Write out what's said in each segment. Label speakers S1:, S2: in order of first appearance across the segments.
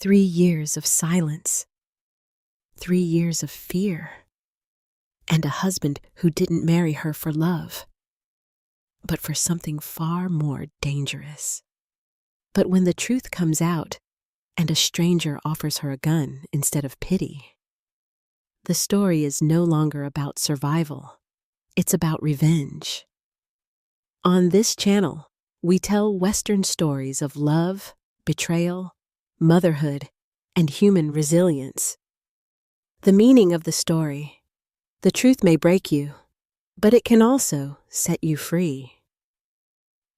S1: 3 years of silence, 3 years of fear, and a husband who didn't marry her for love, but for something far more dangerous. But when the truth comes out and a stranger offers her a gun instead of pity, the story is no longer about survival. It's about revenge. On this channel, we tell Western stories of love, betrayal, motherhood, and human resilience. The meaning of the story: the truth may break you, but it can also set you free.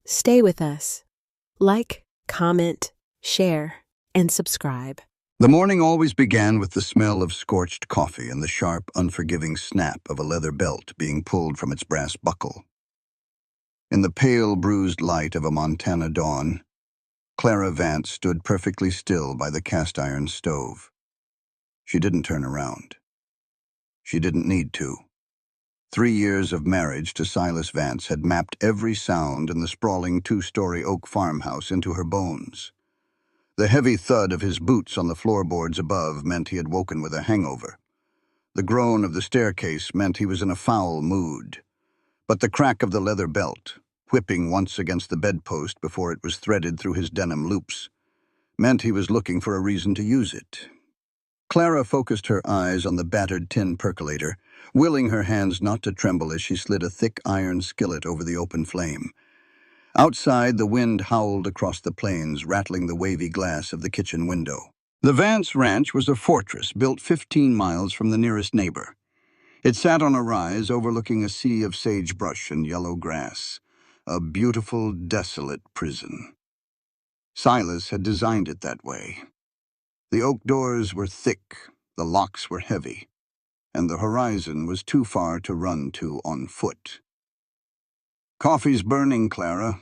S1: Stay with us. Like, comment, share, and subscribe.
S2: The morning always began with the smell of scorched coffee and the sharp, unforgiving snap of a leather belt being pulled from its brass buckle. In the pale, bruised light of a Montana dawn, Clara Vance stood perfectly still by the cast-iron stove. She didn't turn around. She didn't need to. 3 years of marriage to Silas Vance had mapped every sound in the sprawling 2-story oak farmhouse into her bones. The heavy thud of his boots on the floorboards above meant he had woken with a hangover. The groan of the staircase meant he was in a foul mood. But the crack of the leather belt, whipping once against the bedpost before it was threaded through his denim loops, meant he was looking for a reason to use it. Clara focused her eyes on the battered tin percolator, willing her hands not to tremble as she slid a thick iron skillet over the open flame. Outside, the wind howled across the plains, rattling the wavy glass of the kitchen window. The Vance Ranch was a fortress built 15 miles from the nearest neighbor. It sat on a rise overlooking a sea of sagebrush and yellow grass, a beautiful, desolate prison. Silas had designed it that way. The oak doors were thick, the locks were heavy, and the horizon was too far to run to on foot. "Coffee's burning, Clara."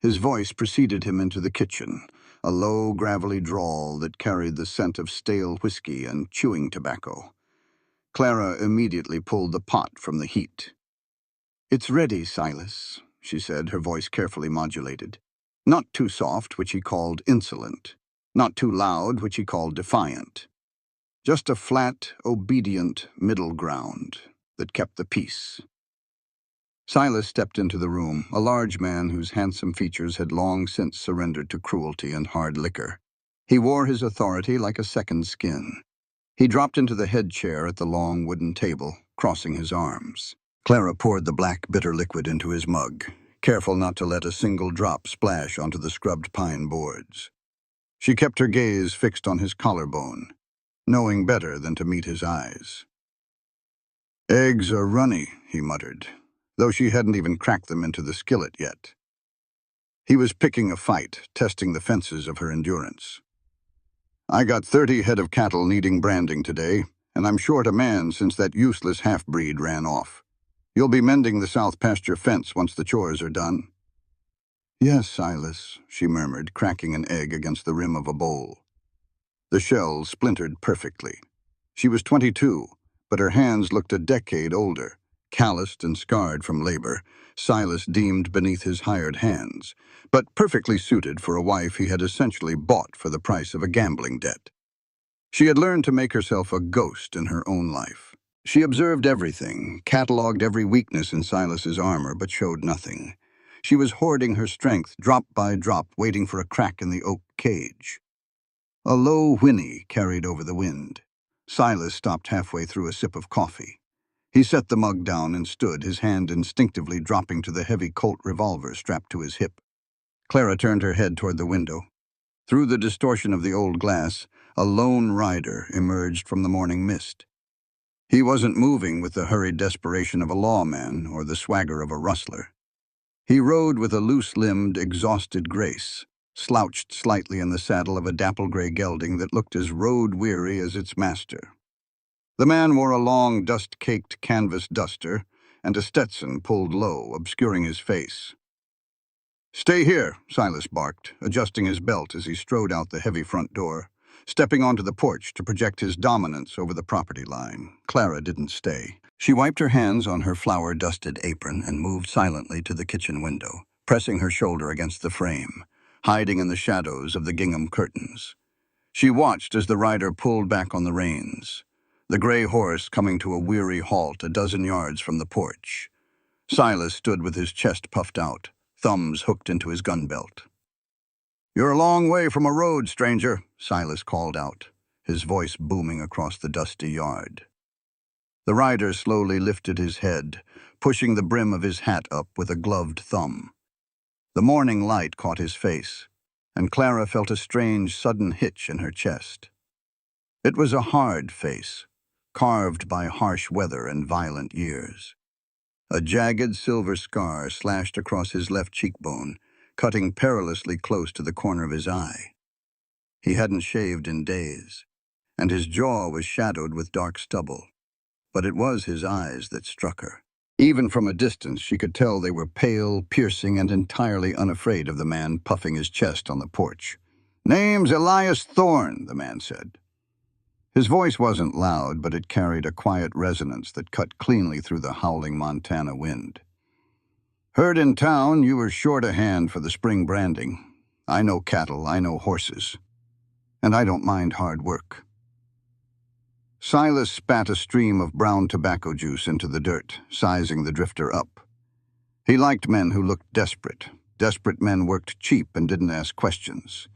S2: His voice preceded him into the kitchen, a low, gravelly drawl that carried the scent of stale whiskey and chewing tobacco. Clara immediately pulled the pot from the heat. "It's ready, Silas," she said, her voice carefully modulated. Not too soft, which he called insolent. Not too loud, which he called defiant. Just a flat, obedient middle ground that kept the peace. Silas stepped into the room, a large man whose handsome features had long since surrendered to cruelty and hard liquor. He wore his authority like a second skin. He dropped into the head chair at the long wooden table, crossing his arms. Clara poured the black, bitter liquid into his mug, careful not to let a single drop splash onto the scrubbed pine boards. She kept her gaze fixed on his collarbone, knowing better than to meet his eyes. "Eggs are runny," he muttered, though she hadn't even cracked them into the skillet yet. He was picking a fight, testing the fences of her endurance. "I got 30 head of cattle needing branding today, and I'm short a man since that useless half-breed ran off. You'll be mending the south pasture fence once the chores are done." "Yes, Silas," she murmured, cracking an egg against the rim of a bowl. The shell splintered perfectly. She was 22, but her hands looked a decade older. Calloused and scarred from labor, Silas deemed beneath his hired hands, but perfectly suited for a wife he had essentially bought for the price of a gambling debt. She had learned to make herself a ghost in her own life. She observed everything, catalogued every weakness in Silas's armor, but showed nothing. She was hoarding her strength, drop by drop, waiting for a crack in the oak cage. A low whinny carried over the wind. Silas stopped halfway through a sip of coffee. He set the mug down and stood, his hand instinctively dropping to the heavy Colt revolver strapped to his hip. Clara turned her head toward the window. Through the distortion of the old glass, a lone rider emerged from the morning mist. He wasn't moving with the hurried desperation of a lawman or the swagger of a rustler. He rode with a loose-limbed, exhausted grace, slouched slightly in the saddle of a dapple-gray gelding that looked as road-weary as its master. The man wore a long, dust-caked canvas duster and a Stetson pulled low, obscuring his face. "Stay here," Silas barked, adjusting his belt as he strode out the heavy front door, stepping onto the porch to project his dominance over the property line. Clara didn't stay. She wiped her hands on her flour-dusted apron and moved silently to the kitchen window, pressing her shoulder against the frame, hiding in the shadows of the gingham curtains. She watched as the rider pulled back on the reins, the gray horse coming to a weary halt a dozen yards from the porch. Silas stood with his chest puffed out, thumbs hooked into his gun belt. "You're a long way from a road, stranger," Silas called out, his voice booming across the dusty yard. The rider slowly lifted his head, pushing the brim of his hat up with a gloved thumb. The morning light caught his face, and Clara felt a strange, sudden hitch in her chest. It was a hard face, carved by harsh weather and violent years. A jagged silver scar slashed across his left cheekbone, cutting perilously close to the corner of his eye. He hadn't shaved in days, and his jaw was shadowed with dark stubble. But it was his eyes that struck her. Even from a distance, she could tell they were pale, piercing, and entirely unafraid of the man puffing his chest on the porch. "Name's Elias Thorne," the man said. His voice wasn't loud, but it carried a quiet resonance that cut cleanly through the howling Montana wind. "Heard in town you were short a hand for the spring branding. I know cattle, I know horses, and I don't mind hard work." Silas spat a stream of brown tobacco juice into the dirt, sizing the drifter up. He liked men who looked desperate. Desperate men worked cheap and didn't ask questions.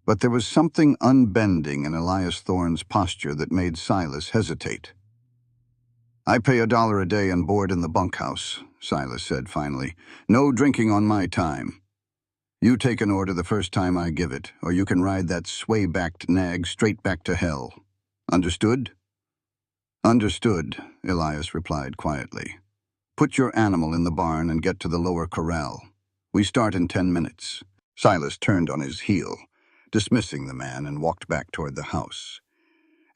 S2: But there was something unbending in Elias Thorne's posture that made Silas hesitate. "I pay $1 a day and board in the bunkhouse," Silas said finally. "No drinking on my time. You take an order the first time I give it, or you can ride that sway-backed nag straight back to hell. Understood?" "Understood," Elias replied quietly. "Put your animal in the barn and get to the lower corral. We start in 10 minutes. Silas turned on his heel, dismissing the man, and walked back toward the house.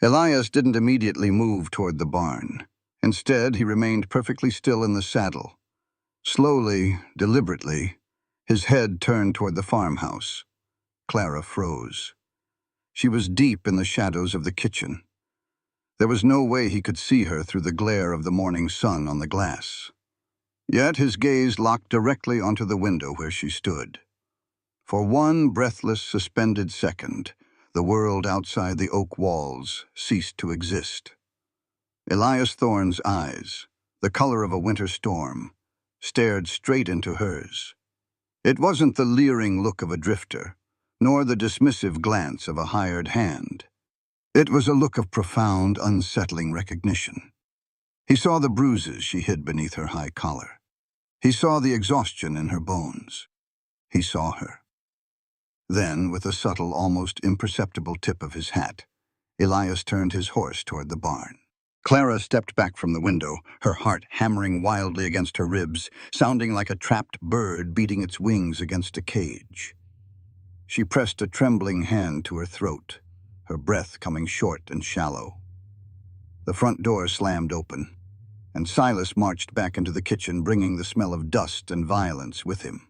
S2: Elias didn't immediately move toward the barn. Instead, he remained perfectly still in the saddle. Slowly, deliberately, his head turned toward the farmhouse. Clara froze. She was deep in the shadows of the kitchen. There was no way he could see her through the glare of the morning sun on the glass. Yet his gaze locked directly onto the window where she stood. For one breathless, suspended second, the world outside the oak walls ceased to exist. Elias Thorne's eyes, the color of a winter storm, stared straight into hers. It wasn't the leering look of a drifter, nor the dismissive glance of a hired hand. It was a look of profound, unsettling recognition. He saw the bruises she hid beneath her high collar. He saw the exhaustion in her bones. He saw her. Then, with a subtle, almost imperceptible tip of his hat, Elias turned his horse toward the barn. Clara stepped back from the window, her heart hammering wildly against her ribs, sounding like a trapped bird beating its wings against a cage. She pressed a trembling hand to her throat, her breath coming short and shallow. The front door slammed open, and Silas marched back into the kitchen, bringing the smell of dust and violence with him.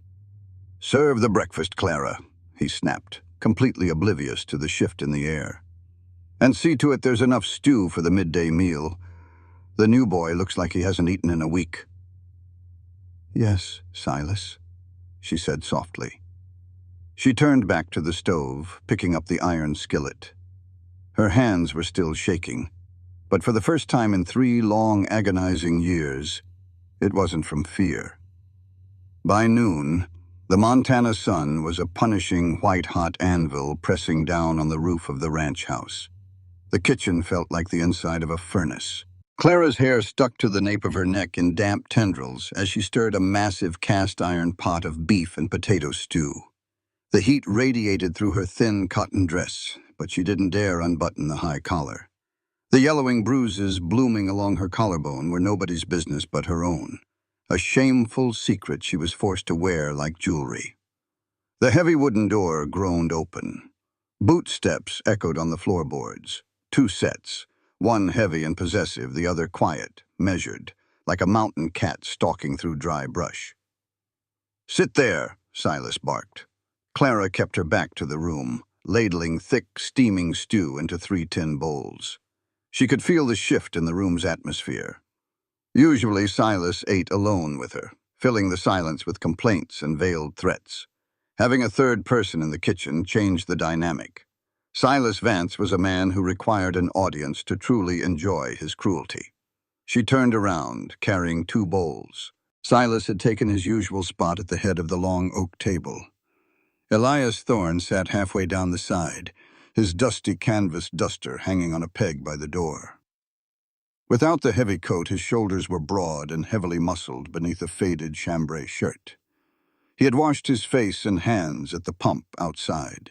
S2: "Serve the breakfast, Clara," he snapped, completely oblivious to the shift in the air. "And see to it there's enough stew for the midday meal. The new boy looks like he hasn't eaten in a week." "Yes, Silas," she said softly. She turned back to the stove, picking up the iron skillet. Her hands were still shaking, but for the first time in 3 long, agonizing years, it wasn't from fear. By noon, the Montana sun was a punishing, white-hot anvil pressing down on the roof of the ranch house. The kitchen felt like the inside of a furnace. Clara's hair stuck to the nape of her neck in damp tendrils as she stirred a massive cast-iron pot of beef and potato stew. The heat radiated through her thin cotton dress, but she didn't dare unbutton the high collar. The yellowing bruises blooming along her collarbone were nobody's business but her own, a shameful secret she was forced to wear like jewelry. The heavy wooden door groaned open. Boot steps echoed on the floorboards, 2 sets, one heavy and possessive, the other quiet, measured, like a mountain cat stalking through dry brush. "Sit there," Silas barked. Clara kept her back to the room, ladling thick, steaming stew into 3 tin bowls. She could feel the shift in the room's atmosphere. Usually Silas ate alone with her, filling the silence with complaints and veiled threats. Having a third person in the kitchen changed the dynamic. Silas Vance was a man who required an audience to truly enjoy his cruelty. She turned around, carrying 2 bowls. Silas had taken his usual spot at the head of the long oak table. Elias Thorne sat halfway down the side, his dusty canvas duster hanging on a peg by the door. Without the heavy coat, his shoulders were broad and heavily muscled beneath a faded chambray shirt. He had washed his face and hands at the pump outside.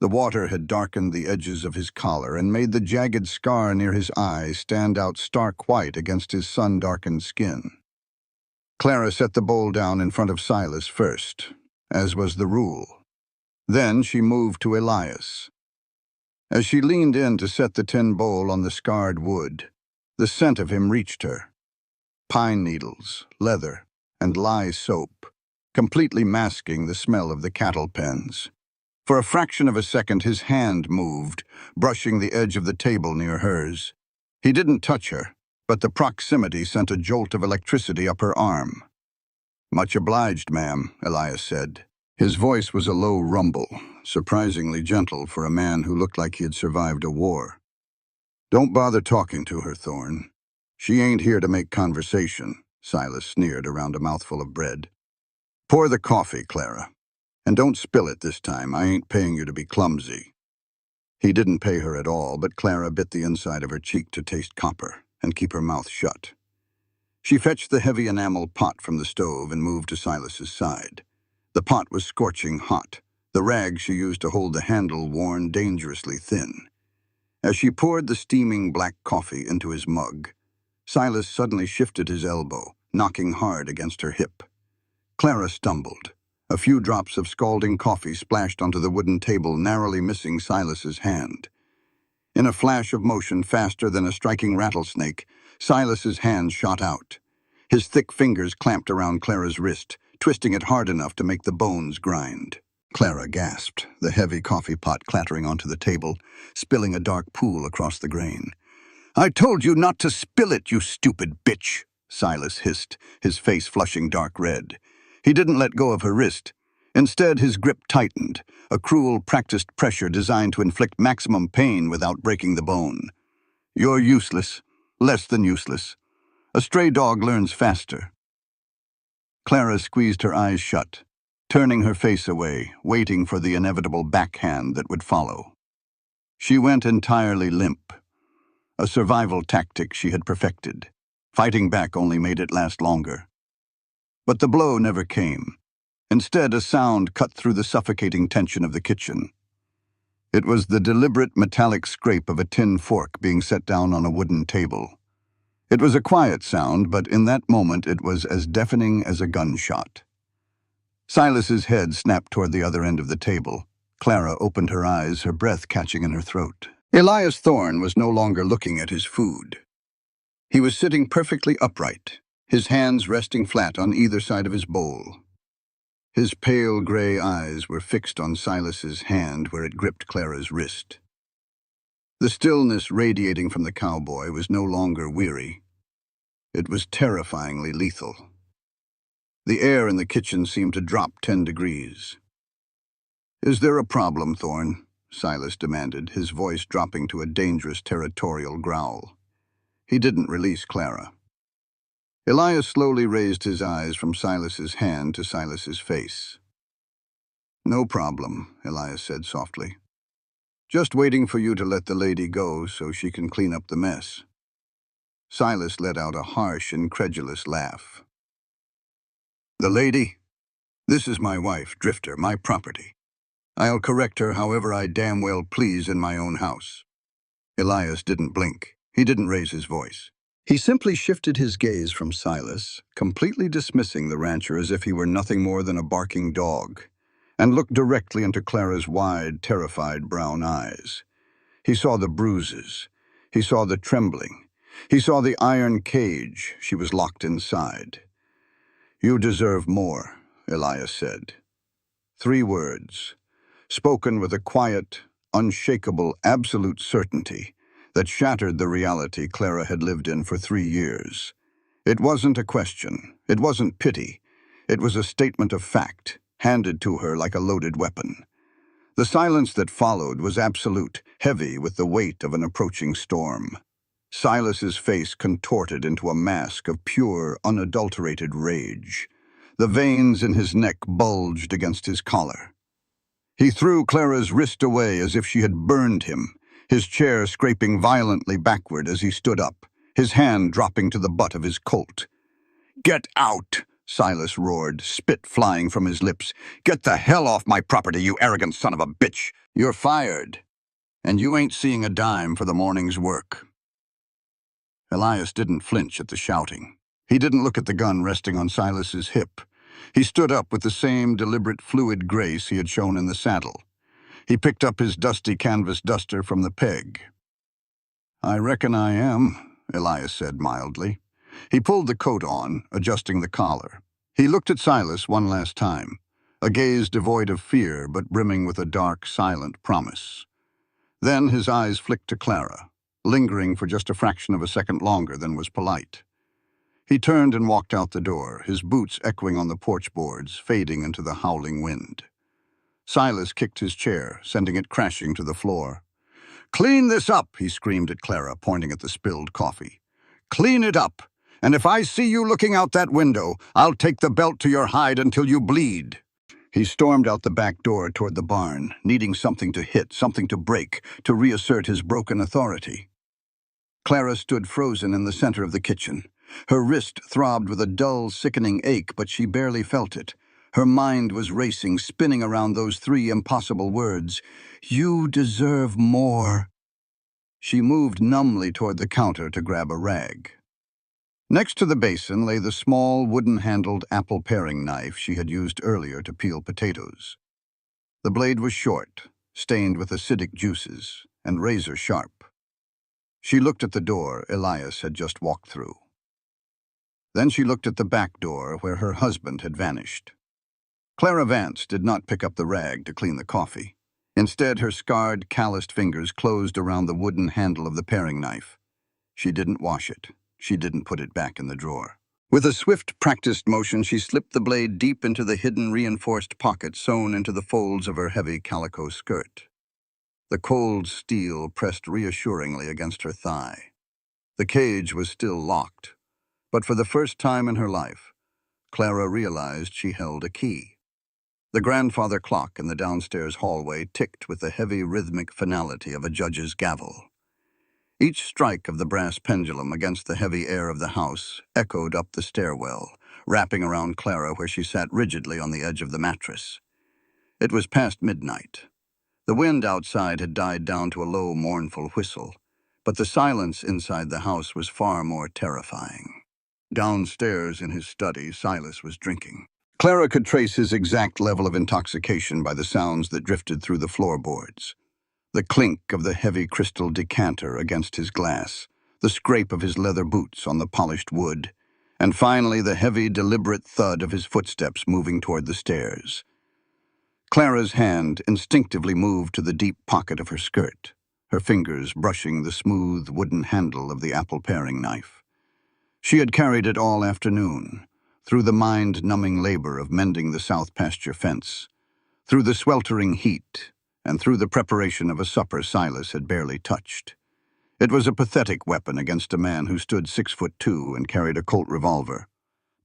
S2: The water had darkened the edges of his collar and made the jagged scar near his eye stand out stark white against his sun-darkened skin. Clara set the bowl down in front of Silas first, as was the rule. Then she moved to Elias. As she leaned in to set the tin bowl on the scarred wood, the scent of him reached her. Pine needles, leather, and lye soap, completely masking the smell of the cattle pens. For a fraction of a second, his hand moved, brushing the edge of the table near hers. He didn't touch her, but the proximity sent a jolt of electricity up her arm. "Much obliged, ma'am," Elias said. His voice was a low rumble, surprisingly gentle for a man who looked like he had survived a war. "Don't bother talking to her, Thorne. She ain't here to make conversation," Silas sneered around a mouthful of bread. "Pour the coffee, Clara. And don't spill it this time. I ain't paying you to be clumsy." He didn't pay her at all, but Clara bit the inside of her cheek to taste copper and keep her mouth shut. She fetched the heavy enamel pot from the stove and moved to Silas's side. The pot was scorching hot, the rag she used to hold the handle worn dangerously thin. As she poured the steaming black coffee into his mug, Silas suddenly shifted his elbow, knocking hard against her hip. Clara stumbled. A few drops of scalding coffee splashed onto the wooden table, narrowly missing Silas's hand. In a flash of motion faster than a striking rattlesnake, Silas's hand shot out. His thick fingers clamped around Clara's wrist, twisting it hard enough to make the bones grind. Clara gasped, the heavy coffee pot clattering onto the table, spilling a dark pool across the grain. "I told you not to spill it, you stupid bitch," Silas hissed, his face flushing dark red. He didn't let go of her wrist. Instead, his grip tightened, a cruel, practiced pressure designed to inflict maximum pain without breaking the bone. "You're useless, less than useless. A stray dog learns faster." Clara squeezed her eyes shut, turning her face away, waiting for the inevitable backhand that would follow. She went entirely limp, a survival tactic she had perfected. Fighting back only made it last longer. But the blow never came. Instead, a sound cut through the suffocating tension of the kitchen. It was the deliberate metallic scrape of a tin fork being set down on a wooden table. It was a quiet sound, but in that moment it was as deafening as a gunshot. Silas's head snapped toward the other end of the table. Clara opened her eyes, her breath catching in her throat. Elias Thorne was no longer looking at his food. He was sitting perfectly upright, his hands resting flat on either side of his bowl. His pale gray eyes were fixed on Silas's hand where it gripped Clara's wrist. The stillness radiating from the cowboy was no longer weary. It was terrifyingly lethal. The air in the kitchen seemed to drop 10 degrees. "Is there a problem, Thorne?" Silas demanded, his voice dropping to a dangerous territorial growl. He didn't release Clara. Elias slowly raised his eyes from Silas's hand to Silas's face. "No problem," Elias said softly. "Just waiting for you to let the lady go so she can clean up the mess." Silas let out a harsh, incredulous laugh. "The lady? This is my wife, Drifter, my property. I'll correct her however I damn well please in my own house." Elias didn't blink. He didn't raise his voice. He simply shifted his gaze from Silas, completely dismissing the rancher as if he were nothing more than a barking dog, and looked directly into Clara's wide, terrified brown eyes. He saw the bruises. He saw the trembling. He saw the iron cage she was locked inside. "You deserve more," Elias said. 3 words, spoken with a quiet, unshakable, absolute certainty that shattered the reality Clara had lived in for 3 years. It wasn't a question. It wasn't pity. It was a statement of fact, handed to her like a loaded weapon. The silence that followed was absolute, heavy with the weight of an approaching storm. Silas's face contorted into a mask of pure, unadulterated rage. The veins in his neck bulged against his collar. He threw Clara's wrist away as if she had burned him, his chair scraping violently backward as he stood up, his hand dropping to the butt of his Colt. "Get out!" Silas roared, spit flying from his lips. "Get the hell off my property, you arrogant son of a bitch! You're fired, and you ain't seeing a dime for the morning's work." Elias didn't flinch at the shouting. He didn't look at the gun resting on Silas's hip. He stood up with the same deliberate, fluid grace he had shown in the saddle. He picked up his dusty canvas duster from the peg. "I reckon I am," Elias said mildly. He pulled the coat on, adjusting the collar. He looked at Silas one last time, a gaze devoid of fear but brimming with a dark, silent promise. Then his eyes flicked to Clara, lingering for just a fraction of a second longer than was polite. He turned and walked out the door, his boots echoing on the porch boards, fading into the howling wind. Silas kicked his chair, sending it crashing to the floor. "Clean this up," he screamed at Clara, pointing at the spilled coffee. "Clean it up, and if I see you looking out that window, I'll take the belt to your hide until you bleed." He stormed out the back door toward the barn, needing something to hit, something to break, to reassert his broken authority. Clara stood frozen in the center of the kitchen. Her wrist throbbed with a dull, sickening ache, but she barely felt it. Her mind was racing, spinning around those three impossible words. "You deserve more." She moved numbly toward the counter to grab a rag. Next to the basin lay the small, wooden-handled apple paring knife she had used earlier to peel potatoes. The blade was short, stained with acidic juices, and razor-sharp. She looked at the door Elias had just walked through. Then she looked at the back door where her husband had vanished. Clara Vance did not pick up the rag to clean the coffee. Instead, her scarred, calloused fingers closed around the wooden handle of the paring knife. She didn't wash it. She didn't put it back in the drawer. With a swift, practiced motion, she slipped the blade deep into the hidden, reinforced pocket sewn into the folds of her heavy calico skirt. The cold steel pressed reassuringly against her thigh. The cage was still locked, but for the first time in her life, Clara realized she held a key. The grandfather clock in the downstairs hallway ticked with the heavy, rhythmic finality of a judge's gavel. Each strike of the brass pendulum against the heavy air of the house echoed up the stairwell, wrapping around Clara where she sat rigidly on the edge of the mattress. It was past midnight. The wind outside had died down to a low, mournful whistle, but the silence inside the house was far more terrifying. Downstairs in his study, Silas was drinking. Clara could trace his exact level of intoxication by the sounds that drifted through the floorboards. The clink of the heavy crystal decanter against his glass, the scrape of his leather boots on the polished wood, and finally the heavy, deliberate thud of his footsteps moving toward the stairs. Clara's hand instinctively moved to the deep pocket of her skirt, her fingers brushing the smooth wooden handle of the apple paring knife. She had carried it all afternoon, through the mind-numbing labor of mending the south pasture fence, through the sweltering heat, and through the preparation of a supper Silas had barely touched. It was a pathetic weapon against a man who stood 6'2" and carried a Colt revolver,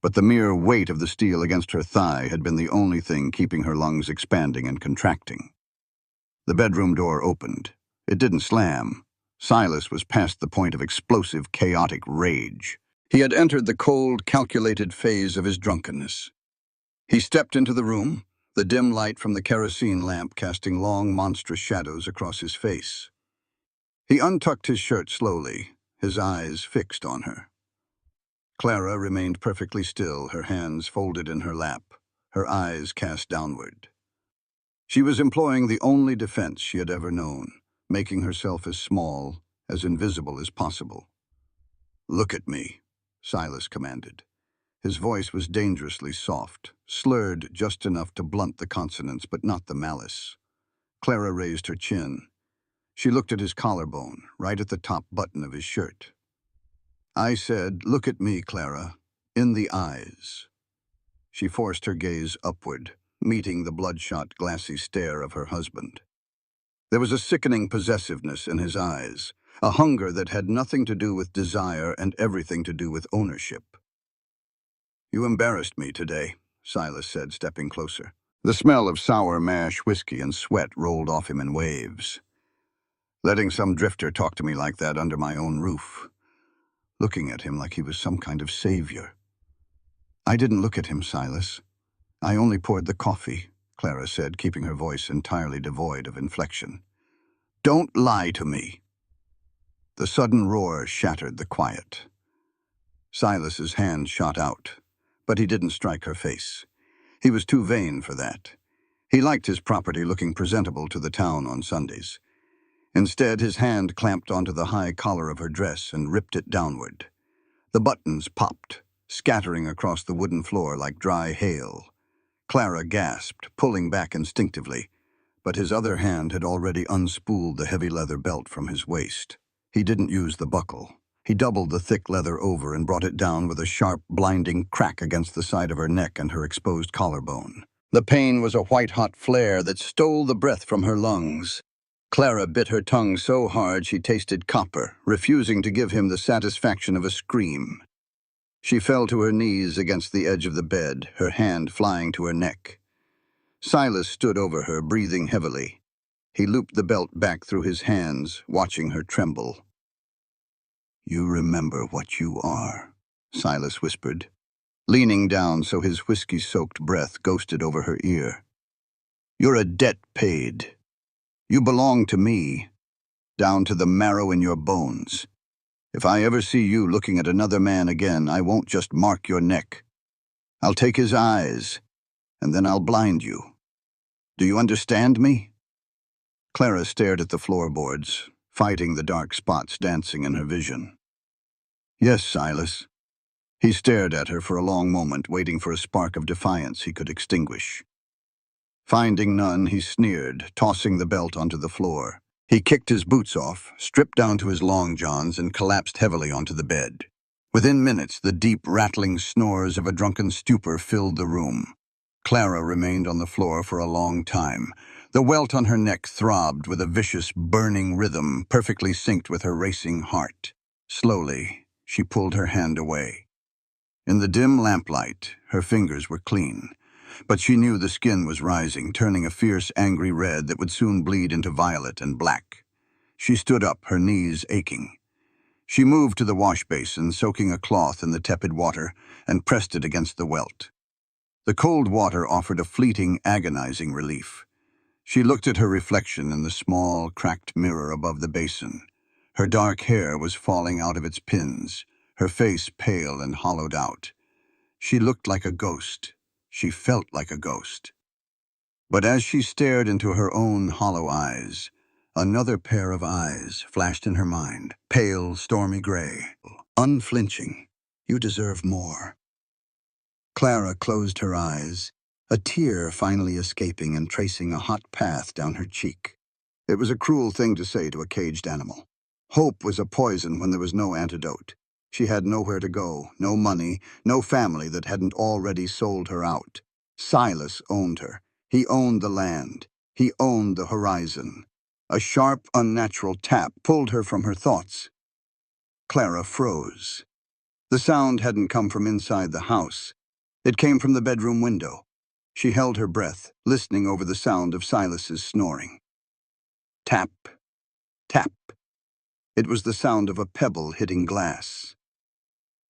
S2: but the mere weight of the steel against her thigh had been the only thing keeping her lungs expanding and contracting. The bedroom door opened. It didn't slam. Silas was past the point of explosive, chaotic rage. He had entered the cold, calculated phase of his drunkenness. He stepped into the room, the dim light from the kerosene lamp casting long, monstrous shadows across his face. He untucked his shirt slowly, his eyes fixed on her. Clara remained perfectly still, her hands folded in her lap, her eyes cast downward. She was employing the only defense she had ever known, making herself as small, as invisible as possible. "Look at me," Silas commanded. His voice was dangerously soft, slurred just enough to blunt the consonants but not the malice. Clara raised her chin. She looked at his collarbone, right at the top button of his shirt. "I said, look at me, Clara, in the eyes." She forced her gaze upward, meeting the bloodshot, glassy stare of her husband. There was a sickening possessiveness in his eyes, a hunger that had nothing to do with desire and everything to do with ownership. "You embarrassed me today," Silas said, stepping closer. The smell of sour mash, whiskey, and sweat rolled off him in waves. Letting some drifter talk to me like that under my own roof. Looking at him like he was some kind of savior. "I didn't look at him, Silas. I only poured the coffee," Clara said, keeping her voice entirely devoid of inflection. "Don't lie to me." The sudden roar shattered the quiet. Silas's hand shot out, but he didn't strike her face. He was too vain for that. He liked his property looking presentable to the town on Sundays. Instead, his hand clamped onto the high collar of her dress and ripped it downward. The buttons popped, scattering across the wooden floor like dry hail. Clara gasped, pulling back instinctively, but his other hand had already unspooled the heavy leather belt from his waist. He didn't use the buckle. He doubled the thick leather over and brought it down with a sharp, blinding crack against the side of her neck and her exposed collarbone. The pain was a white-hot flare that stole the breath from her lungs. Clara bit her tongue so hard she tasted copper, refusing to give him the satisfaction of a scream. She fell to her knees against the edge of the bed, her hand flying to her neck. Silas stood over her, breathing heavily. He looped the belt back through his hands, watching her tremble. "You remember what you are," Silas whispered, leaning down so his whiskey-soaked breath ghosted over her ear. "You're a debt paid. You belong to me, down to the marrow in your bones. If I ever see you looking at another man again, I won't just mark your neck. I'll take his eyes, and then I'll blind you. Do you understand me?" Clara stared at the floorboards, fighting the dark spots dancing in her vision. "Yes, Silas." He stared at her for a long moment, waiting for a spark of defiance he could extinguish. Finding none, he sneered, tossing the belt onto the floor. He kicked his boots off, stripped down to his long johns, and collapsed heavily onto the bed. Within minutes, the deep, rattling snores of a drunken stupor filled the room. Clara remained on the floor for a long time. The welt on her neck throbbed with a vicious, burning rhythm, perfectly synced with her racing heart. Slowly, she pulled her hand away. In the dim lamplight, her fingers were clean, but she knew the skin was rising, turning a fierce, angry red that would soon bleed into violet and black. She stood up, her knees aching. She moved to the wash basin, soaking a cloth in the tepid water, and pressed it against the welt. The cold water offered a fleeting, agonizing relief. She looked at her reflection in the small, cracked mirror above the basin. Her dark hair was falling out of its pins, her face pale and hollowed out. She looked like a ghost. She felt like a ghost. But as she stared into her own hollow eyes, another pair of eyes flashed in her mind, pale, stormy gray, unflinching. "You deserve more." Clara closed her eyes, a tear finally escaping and tracing a hot path down her cheek. It was a cruel thing to say to a caged animal. Hope was a poison when there was no antidote. She had nowhere to go, no money, no family that hadn't already sold her out. Silas owned her. He owned the land. He owned the horizon. A sharp, unnatural tap pulled her from her thoughts. Clara froze. The sound hadn't come from inside the house. It came from the bedroom window. She held her breath, listening over the sound of Silas's snoring. Tap, tap. It was the sound of a pebble hitting glass.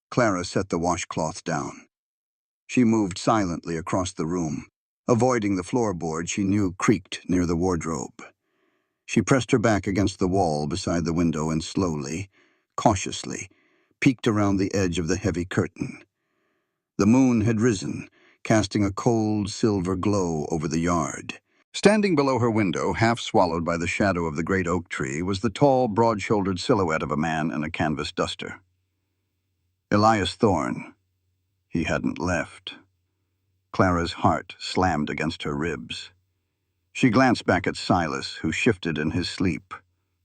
S2: Clara set the washcloth down. She moved silently across the room, avoiding the floorboard she knew creaked near the wardrobe. She pressed her back against the wall beside the window and slowly, cautiously, peeked around the edge of the heavy curtain. The moon had risen, casting a cold silver glow over the yard. Standing below her window, half swallowed by the shadow of the great oak tree, was the tall, broad-shouldered silhouette of a man in a canvas duster. Elias Thorne. He hadn't left. Clara's heart slammed against her ribs. She glanced back at Silas, who shifted in his sleep,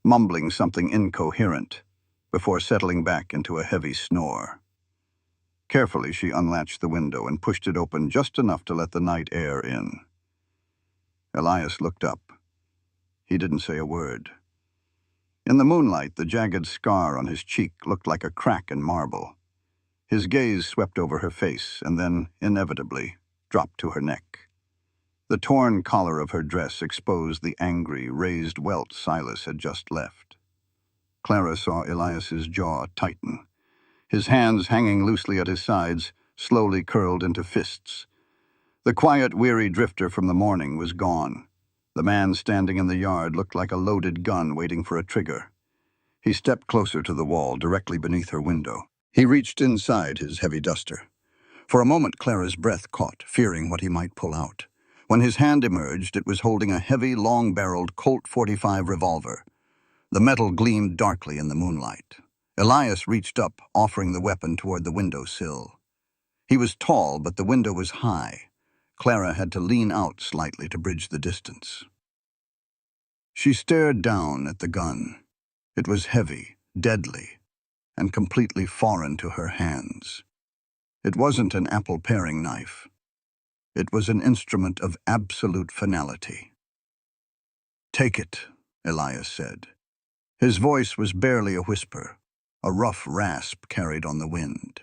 S2: mumbling something incoherent, before settling back into a heavy snore. Carefully, she unlatched the window and pushed it open just enough to let the night air in. Elias looked up. He didn't say a word. In the moonlight, the jagged scar on his cheek looked like a crack in marble. His gaze swept over her face and then, inevitably, dropped to her neck. The torn collar of her dress exposed the angry, raised welt Silas had just left. Clara saw Elias's jaw tighten. His hands, hanging loosely at his sides, slowly curled into fists. The quiet, weary drifter from the morning was gone. The man standing in the yard looked like a loaded gun waiting for a trigger. He stepped closer to the wall, directly beneath her window. He reached inside his heavy duster. For a moment, Clara's breath caught, fearing what he might pull out. When his hand emerged, it was holding a heavy, long-barreled Colt .45 revolver. The metal gleamed darkly in the moonlight. Elias reached up, offering the weapon toward the windowsill. He was tall, but the window was high. Clara had to lean out slightly to bridge the distance. She stared down at the gun. It was heavy, deadly, and completely foreign to her hands. It wasn't an apple-paring knife. It was an instrument of absolute finality. "Take it," Elias said. His voice was barely a whisper, a rough rasp carried on the wind.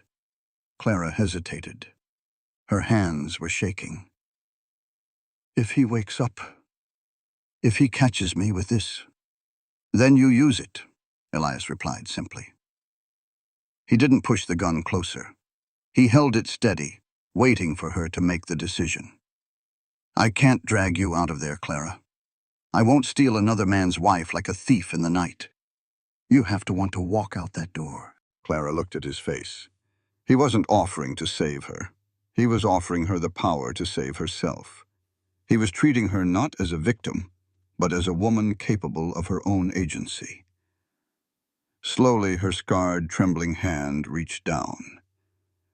S2: Clara hesitated. Her hands were shaking. "If he wakes up, if he catches me with this, then you use it," Elias replied simply. He didn't push the gun closer. He held it steady, waiting for her to make the decision. "I can't drag you out of there, Clara. I won't steal another man's wife like a thief in the night. You have to want to walk out that door." Clara looked at his face. He wasn't offering to save her. He was offering her the power to save herself. He was treating her not as a victim, but as a woman capable of her own agency. Slowly, her scarred, trembling hand reached down.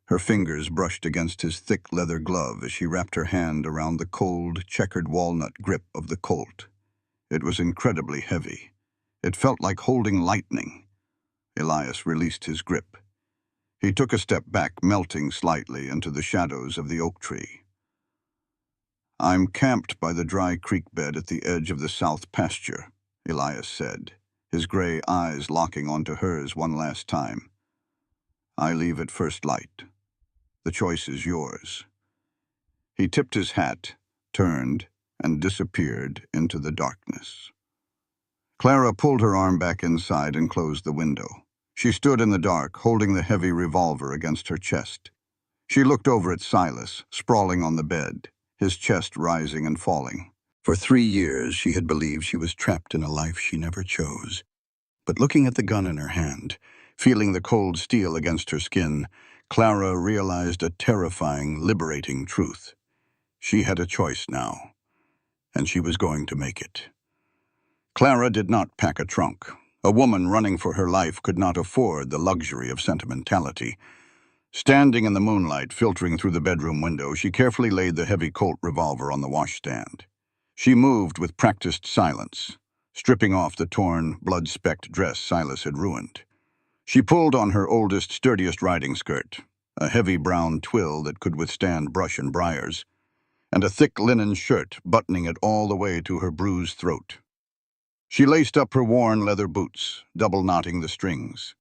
S2: Her fingers brushed against his thick leather glove as she wrapped her hand around the cold, checkered walnut grip of the Colt. It was incredibly heavy. It felt like holding lightning. Elias released his grip. He took a step back, melting slightly into the shadows of the oak tree. "I'm camped by the dry creek bed at the edge of the south pasture," Elias said, his gray eyes locking onto hers one last time. "I leave at first light. The choice is yours." He tipped his hat, turned, and disappeared into the darkness. Clara pulled her arm back inside and closed the window. She stood in the dark, holding the heavy revolver against her chest. She looked over at Silas, sprawling on the bed, his chest rising and falling. For 3 years, she had believed she was trapped in a life she never chose. But looking at the gun in her hand, feeling the cold steel against her skin, Clara realized a terrifying, liberating truth. She had a choice now, and she was going to make it. Clara did not pack a trunk. A woman running for her life could not afford the luxury of sentimentality. Standing in the moonlight, filtering through the bedroom window, she carefully laid the heavy Colt revolver on the washstand. She moved with practiced silence, stripping off the torn, blood-specked dress Silas had ruined. She pulled on her oldest, sturdiest riding skirt, a heavy brown twill that could withstand brush and briars, and a thick linen shirt buttoning it all the way to her bruised throat. She laced up her worn leather boots, double-knotting the strings.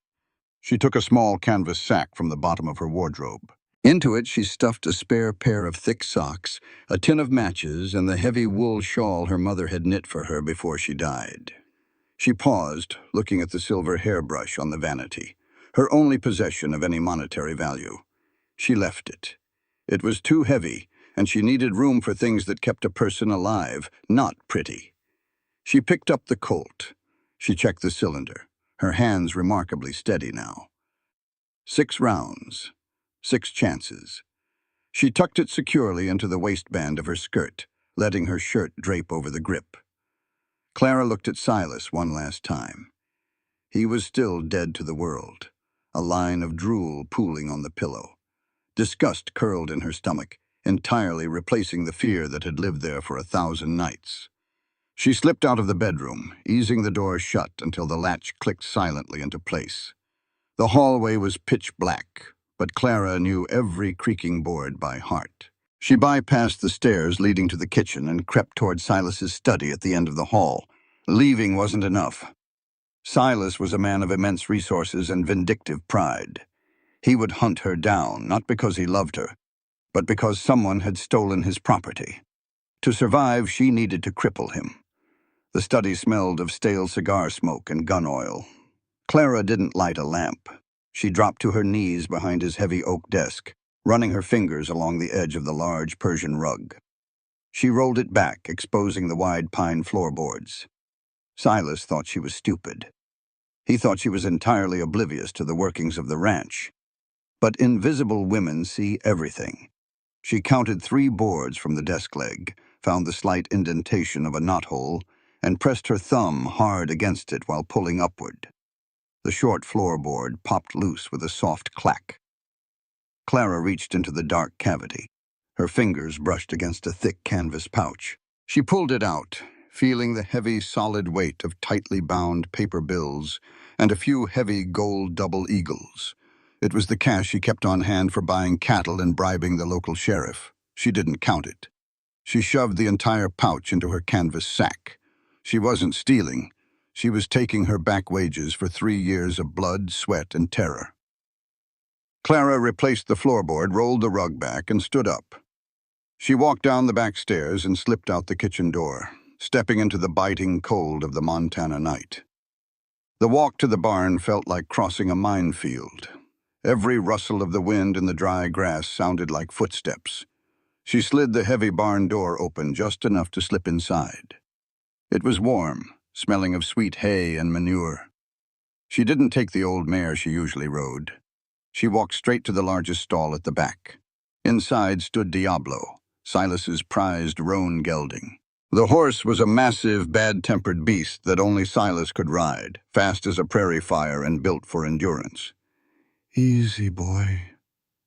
S2: She took a small canvas sack from the bottom of her wardrobe. Into it she stuffed a spare pair of thick socks, a tin of matches, and the heavy wool shawl her mother had knit for her before she died. She paused, looking at the silver hairbrush on the vanity, her only possession of any monetary value. She left it. It was too heavy, and she needed room for things that kept a person alive, not pretty. She picked up the Colt. She checked the cylinder, her hands remarkably steady now. 6 rounds, 6 chances. She tucked it securely into the waistband of her skirt, letting her shirt drape over the grip. Clara looked at Silas one last time. He was still dead to the world, a line of drool pooling on the pillow. Disgust curled in her stomach, entirely replacing the fear that had lived there for 1,000 nights. She slipped out of the bedroom, easing the door shut until the latch clicked silently into place. The hallway was pitch black, but Clara knew every creaking board by heart. She bypassed the stairs leading to the kitchen and crept toward Silas's study at the end of the hall. Leaving wasn't enough. Silas was a man of immense resources and vindictive pride. He would hunt her down, not because he loved her, but because someone had stolen his property. To survive, she needed to cripple him. The study smelled of stale cigar smoke and gun oil. Clara didn't light a lamp. She dropped to her knees behind his heavy oak desk, running her fingers along the edge of the large Persian rug. She rolled it back, exposing the wide pine floorboards. Silas thought she was stupid. He thought she was entirely oblivious to the workings of the ranch. But invisible women see everything. She counted 3 boards from the desk leg, found the slight indentation of a knothole, and pressed her thumb hard against it while pulling upward. The short floorboard popped loose with a soft clack. Clara reached into the dark cavity. Her fingers brushed against a thick canvas pouch. She pulled it out, feeling the heavy, solid weight of tightly bound paper bills and a few heavy gold double eagles. It was the cash she kept on hand for buying cattle and bribing the local sheriff. She didn't count it. She shoved the entire pouch into her canvas sack. She wasn't stealing. She was taking her back wages for 3 years of blood, sweat, and terror. Clara replaced the floorboard, rolled the rug back, and stood up. She walked down the back stairs and slipped out the kitchen door, stepping into the biting cold of the Montana night. The walk to the barn felt like crossing a minefield. Every rustle of the wind in the dry grass sounded like footsteps. She slid the heavy barn door open just enough to slip inside. It was warm, smelling of sweet hay and manure. She didn't take the old mare she usually rode. She walked straight to the largest stall at the back. Inside stood Diablo, Silas's prized roan gelding. The horse was a massive, bad-tempered beast that only Silas could ride, fast as a prairie fire and built for endurance. "Easy, boy,"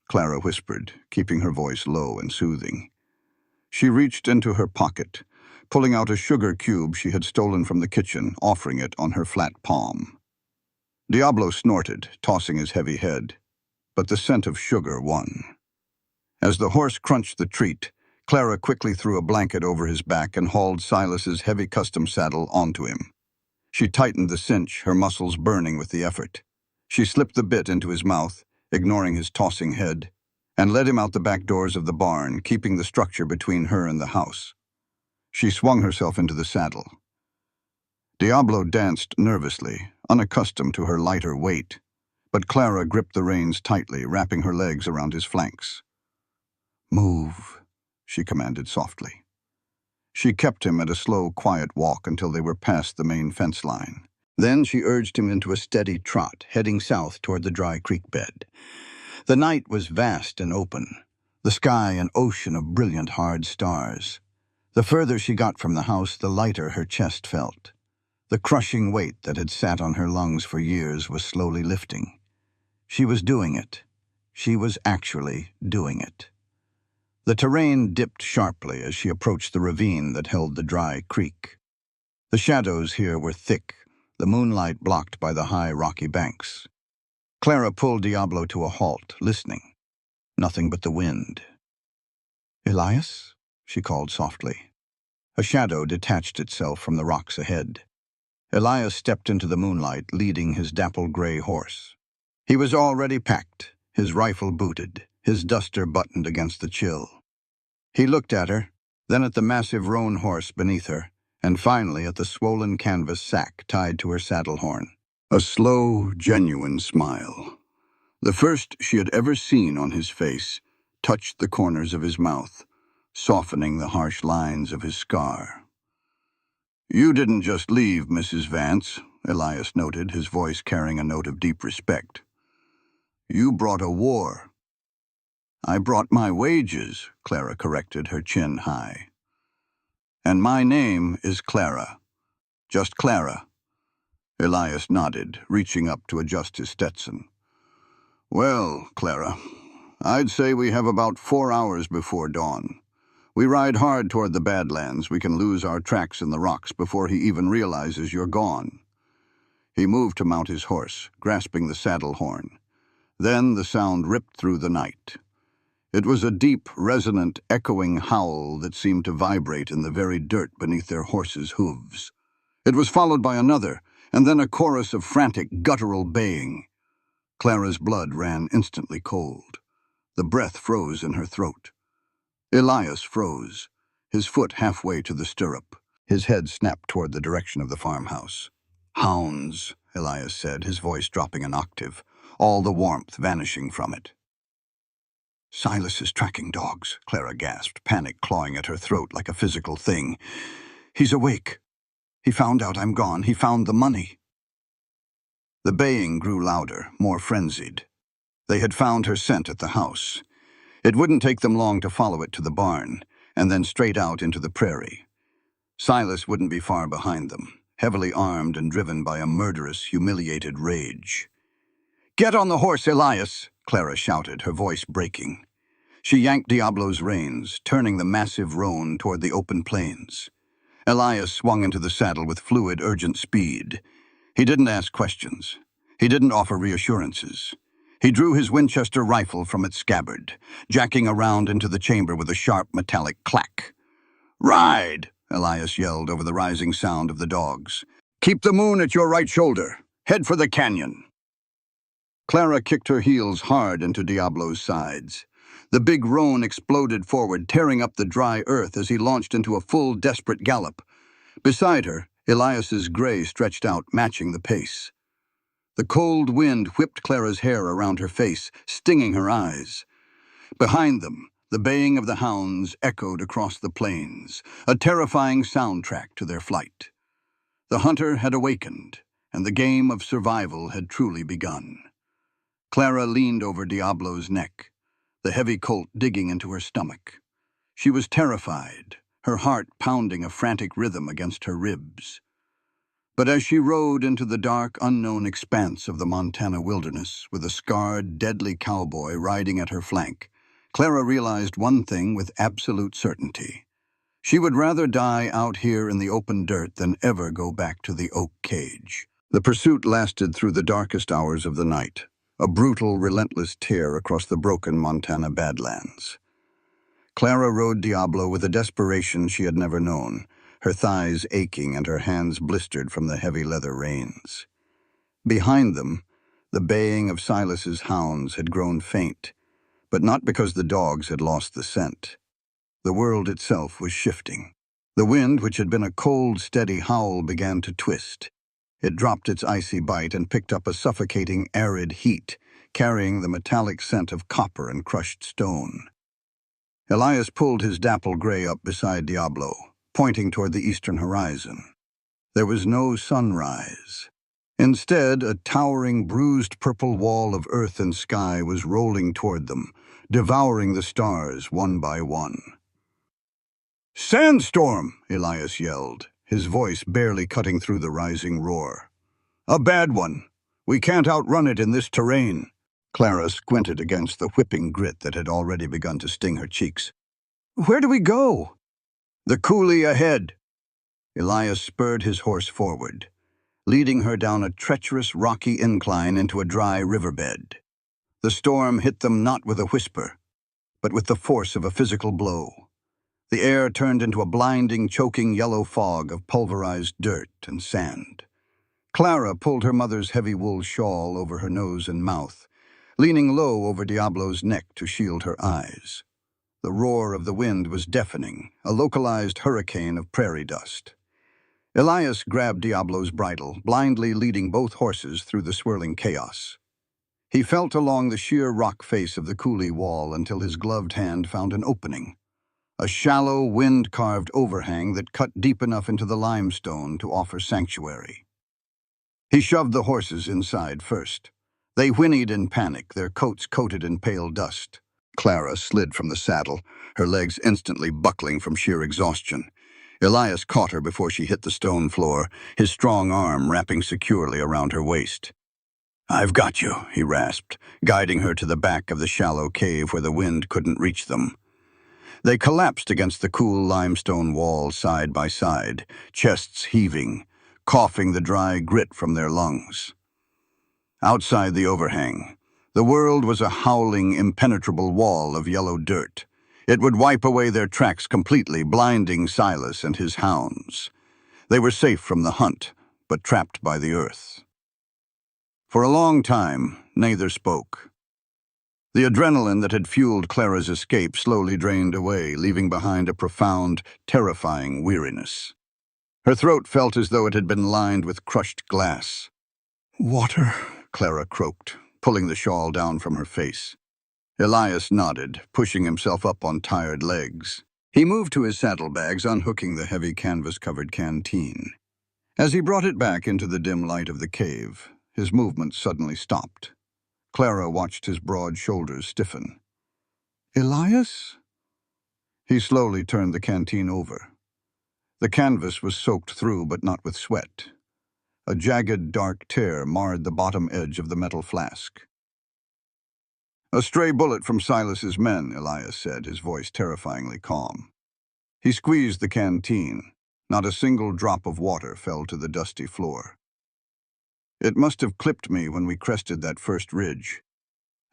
S2: Clara whispered, keeping her voice low and soothing. She reached into her pocket, pulling out a sugar cube she had stolen from the kitchen, offering it on her flat palm. Diablo snorted, tossing his heavy head, but the scent of sugar won. As the horse crunched the treat, Clara quickly threw a blanket over his back and hauled Silas's heavy custom saddle onto him. She tightened the cinch, her muscles burning with the effort. She slipped the bit into his mouth, ignoring his tossing head, and led him out the back doors of the barn, keeping the structure between her and the house. She swung herself into the saddle. Diablo danced nervously, unaccustomed to her lighter weight, but Clara gripped the reins tightly, wrapping her legs around his flanks. "Move," she commanded softly. She kept him at a slow, quiet walk until they were past the main fence line. Then she urged him into a steady trot, heading south toward the dry creek bed. The night was vast and open, the sky an ocean of brilliant, hard stars. The further she got from the house, the lighter her chest felt. The crushing weight that had sat on her lungs for years was slowly lifting. She was doing it. She was actually doing it. The terrain dipped sharply as she approached the ravine that held the dry creek. The shadows here were thick, the moonlight blocked by the high rocky banks. Clara pulled Diablo to a halt, listening. Nothing but the wind. "Elias?" she called softly. A shadow detached itself from the rocks ahead. Elias stepped into the moonlight, leading his dappled gray horse. He was already packed, his rifle booted, his duster buttoned against the chill. He looked at her, then at the massive roan horse beneath her, and finally at the swollen canvas sack tied to her saddle horn. A slow, genuine smile, the first she had ever seen on his face, touched the corners of his mouth, softening the harsh lines of his scar. "You didn't just leave, Mrs. Vance," Elias noted, his voice carrying a note of deep respect. "You brought a war." "I brought my wages," Clara corrected, her chin high. "And my name is Clara. Just Clara." Elias nodded, reaching up to adjust his Stetson. "Well, Clara, I'd say we have about 4 hours before dawn. We ride hard toward the Badlands. We can lose our tracks in the rocks before he even realizes you're gone." He moved to mount his horse, grasping the saddle horn. Then the sound ripped through the night. It was a deep, resonant, echoing howl that seemed to vibrate in the very dirt beneath their horses' hooves. It was followed by another, and then a chorus of frantic, guttural baying. Clara's blood ran instantly cold. The breath froze in her throat. Elias froze, his foot halfway to the stirrup. His head snapped toward the direction of the farmhouse. "Hounds," Elias said, his voice dropping an octave, all the warmth vanishing from it. "Silas is tracking dogs," Clara gasped, panic clawing at her throat like a physical thing. "He's awake. He found out I'm gone. He found the money." The baying grew louder, more frenzied. They had found her scent at the house. It wouldn't take them long to follow it to the barn, and then straight out into the prairie. Silas wouldn't be far behind them, heavily armed and driven by a murderous, humiliated rage. "Get on the horse, Elias!" Clara shouted, her voice breaking. She yanked Diablo's reins, turning the massive roan toward the open plains. Elias swung into the saddle with fluid, urgent speed. He didn't ask questions. He didn't offer reassurances. He drew his Winchester rifle from its scabbard, jacking around into the chamber with a sharp, metallic clack. "Ride!" Elias yelled over the rising sound of the dogs. "Keep the moon at your right shoulder. Head for the canyon." Clara kicked her heels hard into Diablo's sides. The big roan exploded forward, tearing up the dry earth as he launched into a full, desperate gallop. Beside her, Elias's gray stretched out, matching the pace. The cold wind whipped Clara's hair around her face, stinging her eyes. Behind them, the baying of the hounds echoed across the plains, a terrifying soundtrack to their flight. The hunter had awakened, and the game of survival had truly begun. Clara leaned over Diablo's neck, the heavy colt digging into her stomach. She was terrified, her heart pounding a frantic rhythm against her ribs. But as she rode into the dark, unknown expanse of the Montana wilderness, with a scarred, deadly cowboy riding at her flank, Clara realized one thing with absolute certainty. She would rather die out here in the open dirt than ever go back to the oak cage. The pursuit lasted through the darkest hours of the night, a brutal, relentless tear across the broken Montana badlands. Clara rode Diablo with a desperation she had never known, her thighs aching and her hands blistered from the heavy leather reins. Behind them, the baying of Silas's hounds had grown faint, but not because the dogs had lost the scent. The world itself was shifting. The wind, which had been a cold, steady howl, began to twist. It dropped its icy bite and picked up a suffocating, arid heat, carrying the metallic scent of copper and crushed stone. Elias pulled his dapple gray up beside Diablo, pointing toward the eastern horizon. There was no sunrise. Instead, a towering, bruised purple wall of earth and sky was rolling toward them, devouring the stars one by one. "Sandstorm!" Elias yelled, his voice barely cutting through the rising roar. "A bad one. We can't outrun it in this terrain." Clara squinted against the whipping grit that had already begun to sting her cheeks. "Where do we go?" "The coulee ahead." Elias spurred his horse forward, leading her down a treacherous, rocky incline into a dry riverbed. The storm hit them not with a whisper, but with the force of a physical blow. The air turned into a blinding, choking yellow fog of pulverized dirt and sand. Clara pulled her mother's heavy wool shawl over her nose and mouth, leaning low over Diablo's neck to shield her eyes. The roar of the wind was deafening, a localized hurricane of prairie dust. Elias grabbed Diablo's bridle, blindly leading both horses through the swirling chaos. He felt along the sheer rock face of the coulee wall until his gloved hand found an opening, a shallow, wind-carved overhang that cut deep enough into the limestone to offer sanctuary. He shoved the horses inside first. They whinnied in panic, their coats coated in pale dust. Clara slid from the saddle, her legs instantly buckling from sheer exhaustion. Elias caught her before she hit the stone floor, his strong arm wrapping securely around her waist. "I've got you," he rasped, guiding her to the back of the shallow cave where the wind couldn't reach them. They collapsed against the cool limestone wall side by side, chests heaving, coughing the dry grit from their lungs. Outside the overhang, The world was a howling, impenetrable wall of yellow dirt. It would wipe away their tracks completely, blinding Silas and his hounds. They were safe from the hunt, but trapped by the earth. For a long time, neither spoke. The adrenaline that had fueled Clara's escape slowly drained away, leaving behind a profound, terrifying weariness. Her throat felt as though it had been lined with crushed glass. "Water," Clara croaked, pulling the shawl down from her face. Elias nodded, pushing himself up on tired legs. He moved to his saddlebags, unhooking the heavy canvas-covered canteen. As he brought it back into the dim light of the cave, his movements suddenly stopped. Clara watched his broad shoulders stiffen. "Elias?" He slowly turned the canteen over. The canvas was soaked through, but not with sweat. A jagged, dark tear marred the bottom edge of the metal flask. "A stray bullet from Silas's men," Elias said, his voice terrifyingly calm. He squeezed the canteen. Not a single drop of water fell to the dusty floor. "It must have clipped me when we crested that first ridge.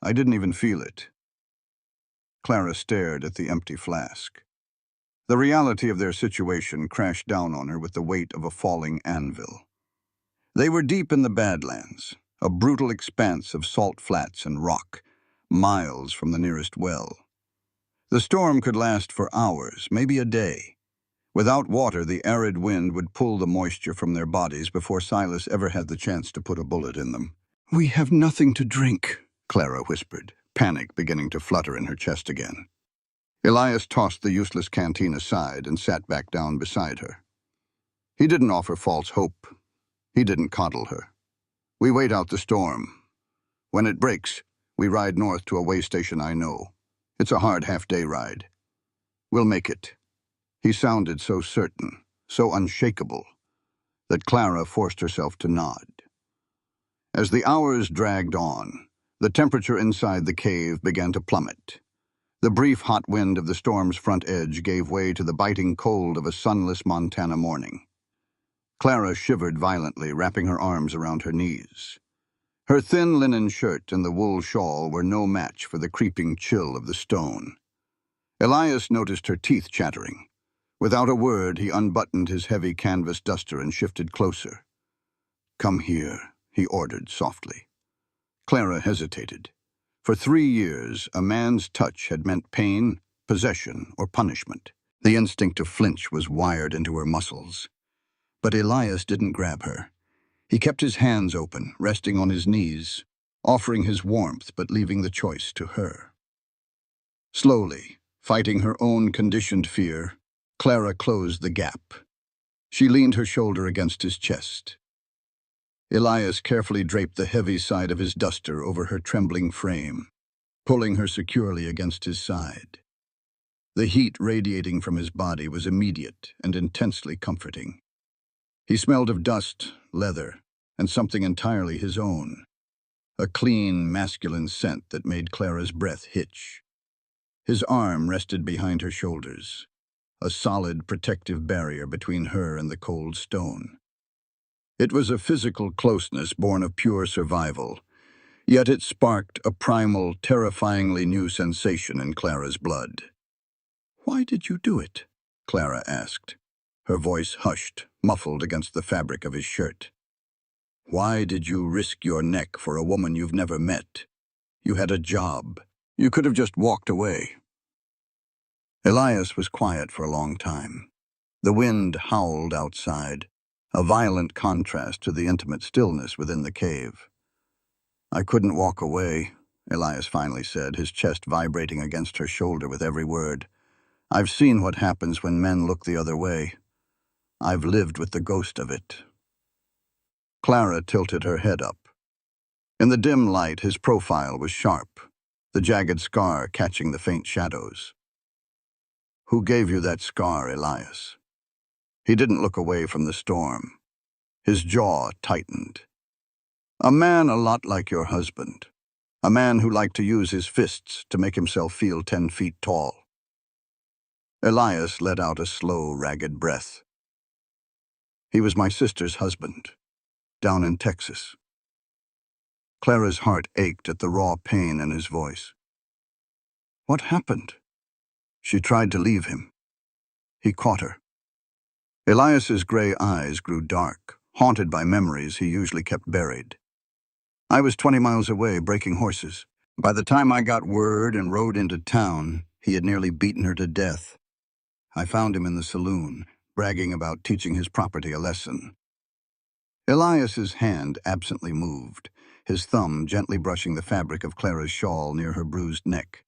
S2: I didn't even feel it." Clara stared at the empty flask. The reality of their situation crashed down on her with the weight of a falling anvil. They were deep in the Badlands, a brutal expanse of salt flats and rock, miles from the nearest well. The storm could last for hours, maybe a day. Without water, the arid wind would pull the moisture from their bodies before Silas ever had the chance to put a bullet in them. "We have nothing to drink," Clara whispered, panic beginning to flutter in her chest again. Elias tossed the useless canteen aside and sat back down beside her. He didn't offer false hope. He didn't coddle her. "We wait out the storm. When it breaks, we ride north to a way station I know. It's a hard half-day ride. We'll make it." He sounded so certain, so unshakable, that Clara forced herself to nod. As the hours dragged on, the temperature inside the cave began to plummet. The brief hot wind of the storm's front edge gave way to the biting cold of a sunless Montana morning. Clara shivered violently, wrapping her arms around her knees. Her thin linen shirt and the wool shawl were no match for the creeping chill of the stone. Elias noticed her teeth chattering. Without a word, he unbuttoned his heavy canvas duster and shifted closer. "Come here," he ordered softly. Clara hesitated. For 3 years, a man's touch had meant pain, possession, or punishment. The instinct to flinch was wired into her muscles. But Elias didn't grab her. He kept his hands open, resting on his knees, offering his warmth but leaving the choice to her. Slowly, fighting her own conditioned fear, Clara closed the gap. She leaned her shoulder against his chest. Elias carefully draped the heavy side of his duster over her trembling frame, pulling her securely against his side. The heat radiating from his body was immediate and intensely comforting. He smelled of dust, leather, and something entirely his own, a clean, masculine scent that made Clara's breath hitch. His arm rested behind her shoulders, a solid protective barrier between her and the cold stone. It was a physical closeness born of pure survival, yet it sparked a primal, terrifyingly new sensation in Clara's blood. "Why did you do it?" Clara asked, her voice hushed, muffled against the fabric of his shirt. "Why did you risk your neck for a woman you've never met? You had a job. You could have just walked away." Elias was quiet for a long time. The wind howled outside, a violent contrast to the intimate stillness within the cave. "I couldn't walk away," Elias finally said, his chest vibrating against her shoulder with every word. "I've seen what happens when men look the other way. I've lived with the ghost of it." Clara tilted her head up. In the dim light, his profile was sharp, the jagged scar catching the faint shadows. "Who gave you that scar, Elias?" He didn't look away from the storm. His jaw tightened. "A man a lot like your husband. A man who liked to use his fists to make himself feel 10 feet tall." Elias let out a slow, ragged breath. "He was my sister's husband, down in Texas." Clara's heart ached at the raw pain in his voice. What happened? She tried to leave him. He caught her. Elias's gray eyes grew dark, haunted by memories he usually kept buried. I was 20 miles away, breaking horses. By the time I got word and rode into town, he had nearly beaten her to death. I found him in the saloon, bragging about teaching his property a lesson. Elias's hand absently moved, his thumb gently brushing the fabric of Clara's shawl near her bruised neck.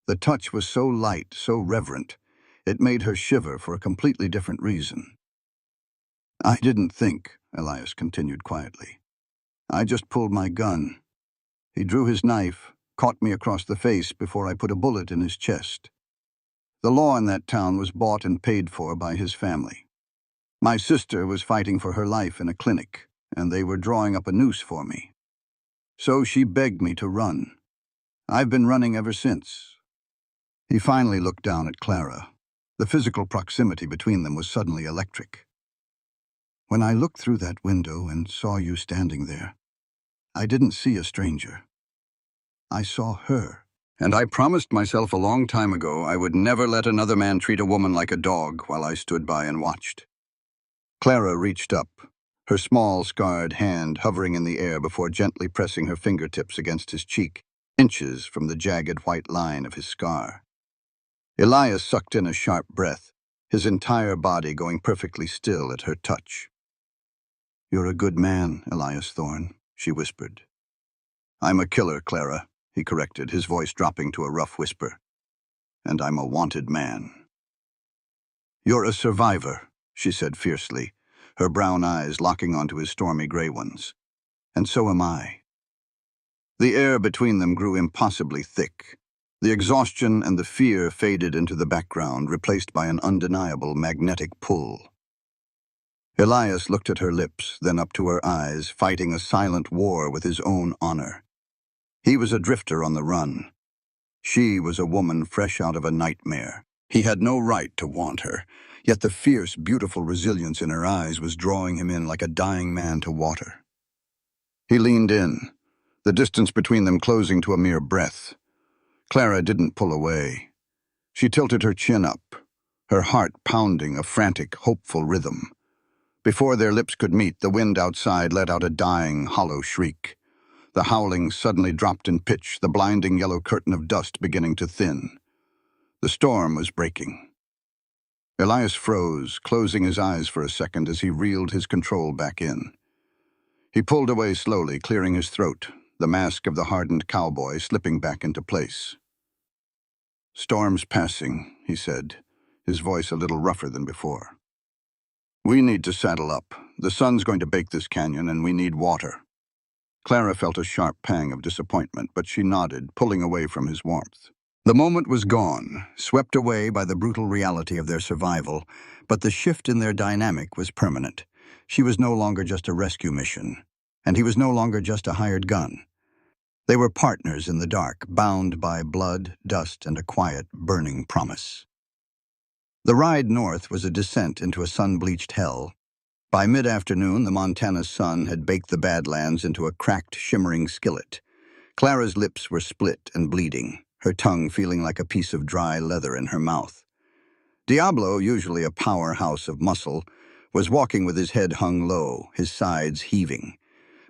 S2: The touch was so light, so reverent, it made her shiver for a completely different reason. I didn't think, Elias continued quietly. I just pulled my gun. He drew his knife, caught me across the face before I put a bullet in his chest. The law in that town was bought and paid for by his family. My sister was fighting for her life in a clinic, and they were drawing up a noose for me. So she begged me to run. I've been running ever since. He finally looked down at Clara. The physical proximity between them was suddenly electric. When I looked through that window and saw you standing there, I didn't see a stranger. I saw her. And I promised myself a long time ago I would never let another man treat a woman like a dog while I stood by and watched. Clara reached up, her small, scarred hand hovering in the air before gently pressing her fingertips against his cheek, inches from the jagged white line of his scar. Elias sucked in a sharp breath, his entire body going perfectly still at her touch. You're a good man, Elias Thorne, she whispered. I'm a killer, Clara, he corrected, his voice dropping to a rough whisper. And I'm a wanted man. You're a survivor, she said fiercely, her brown eyes locking onto his stormy gray ones. And so am I. The air between them grew impossibly thick. The exhaustion and the fear faded into the background, replaced by an undeniable magnetic pull. Elias looked at her lips, then up to her eyes, fighting a silent war with his own honor. He was a drifter on the run. She was a woman fresh out of a nightmare. He had no right to want her, yet the fierce, beautiful resilience in her eyes was drawing him in like a dying man to water. He leaned in, the distance between them closing to a mere breath. Clara didn't pull away. She tilted her chin up, her heart pounding a frantic, hopeful rhythm. Before their lips could meet, the wind outside let out a dying, hollow shriek. The howling suddenly dropped in pitch, the blinding yellow curtain of dust beginning to thin. The storm was breaking. Elias froze, closing his eyes for a second as he reeled his control back in. He pulled away slowly, clearing his throat, the mask of the hardened cowboy slipping back into place. Storm's passing, he said, his voice a little rougher than before. We need to saddle up. The sun's going to bake this canyon, and we need water. Clara felt a sharp pang of disappointment, but she nodded, pulling away from his warmth. The moment was gone, swept away by the brutal reality of their survival, but the shift in their dynamic was permanent. She was no longer just a rescue mission, and he was no longer just a hired gun. They were partners in the dark, bound by blood, dust, and a quiet, burning promise. The ride north was a descent into a sun-bleached hell. By mid-afternoon, the Montana sun had baked the Badlands into a cracked, shimmering skillet. Clara's lips were split and bleeding, her tongue feeling like a piece of dry leather in her mouth. Diablo, usually a powerhouse of muscle, was walking with his head hung low, his sides heaving.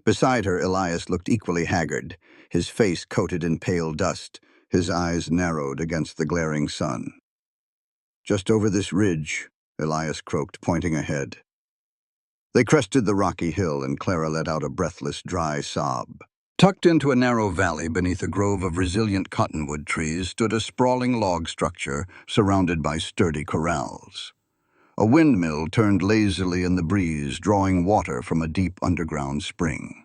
S2: Beside her, Elias looked equally haggard, his face coated in pale dust, his eyes narrowed against the glaring sun. Just over this ridge, Elias croaked, pointing ahead. They crested the rocky hill, and Clara let out a breathless, dry sob. Tucked into a narrow valley beneath a grove of resilient cottonwood trees stood a sprawling log structure surrounded by sturdy corrals. A windmill turned lazily in the breeze, drawing water from a deep underground spring.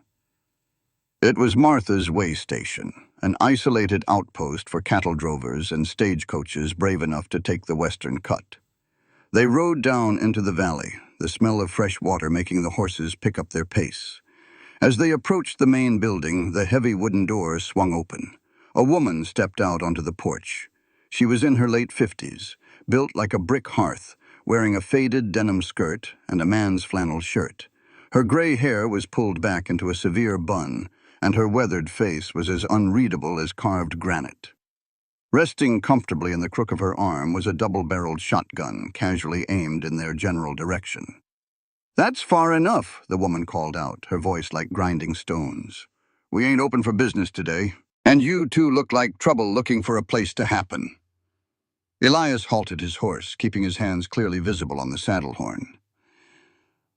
S2: It was Martha's way station, an isolated outpost for cattle drovers and stagecoaches brave enough to take the western cut. They rode down into the valley, the smell of fresh water making the horses pick up their pace. As they approached the main building, the heavy wooden door swung open. A woman stepped out onto the porch. She was in her late 50s, built like a brick hearth, wearing a faded denim skirt and a man's flannel shirt. Her gray hair was pulled back into a severe bun, and her weathered face was as unreadable as carved granite. Resting comfortably in the crook of her arm was a double-barreled shotgun, casually aimed in their general direction. "That's far enough," the woman called out, her voice like grinding stones. "We ain't open for business today, and you two look like trouble looking for a place to happen." Elias halted his horse, keeping his hands clearly visible on the saddle horn.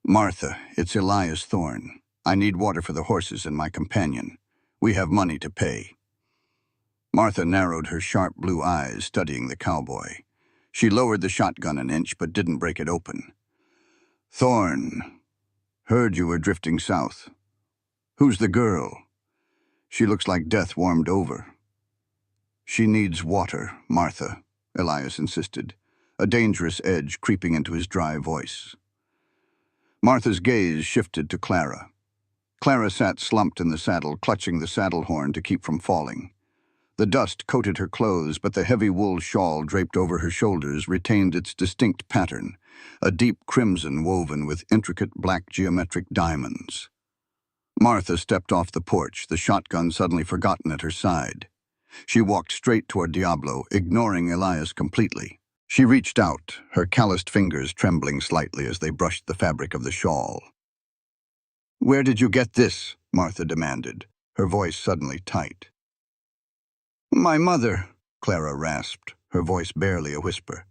S2: "Martha, it's Elias Thorne. I need water for the horses and my companion. We have money to pay." Martha narrowed her sharp blue eyes, studying the cowboy. She lowered the shotgun an inch, but didn't break it open. "Thorne, heard you were drifting south. Who's the girl? She looks like death warmed over." "She needs water, Martha," Elias insisted, a dangerous edge creeping into his dry voice. Martha's gaze shifted to Clara. Clara sat slumped in the saddle, clutching the saddle horn to keep from falling. The dust coated her clothes, but the heavy wool shawl draped over her shoulders retained its distinct pattern, a deep crimson woven with intricate black geometric diamonds. Martha stepped off the porch, the shotgun suddenly forgotten at her side. She walked straight toward Diablo, ignoring Elias completely. She reached out, her calloused fingers trembling slightly as they brushed the fabric of the shawl. "Where did you get this?" Martha demanded, her voice suddenly tight. "My mother," Clara rasped, her voice barely a whisper.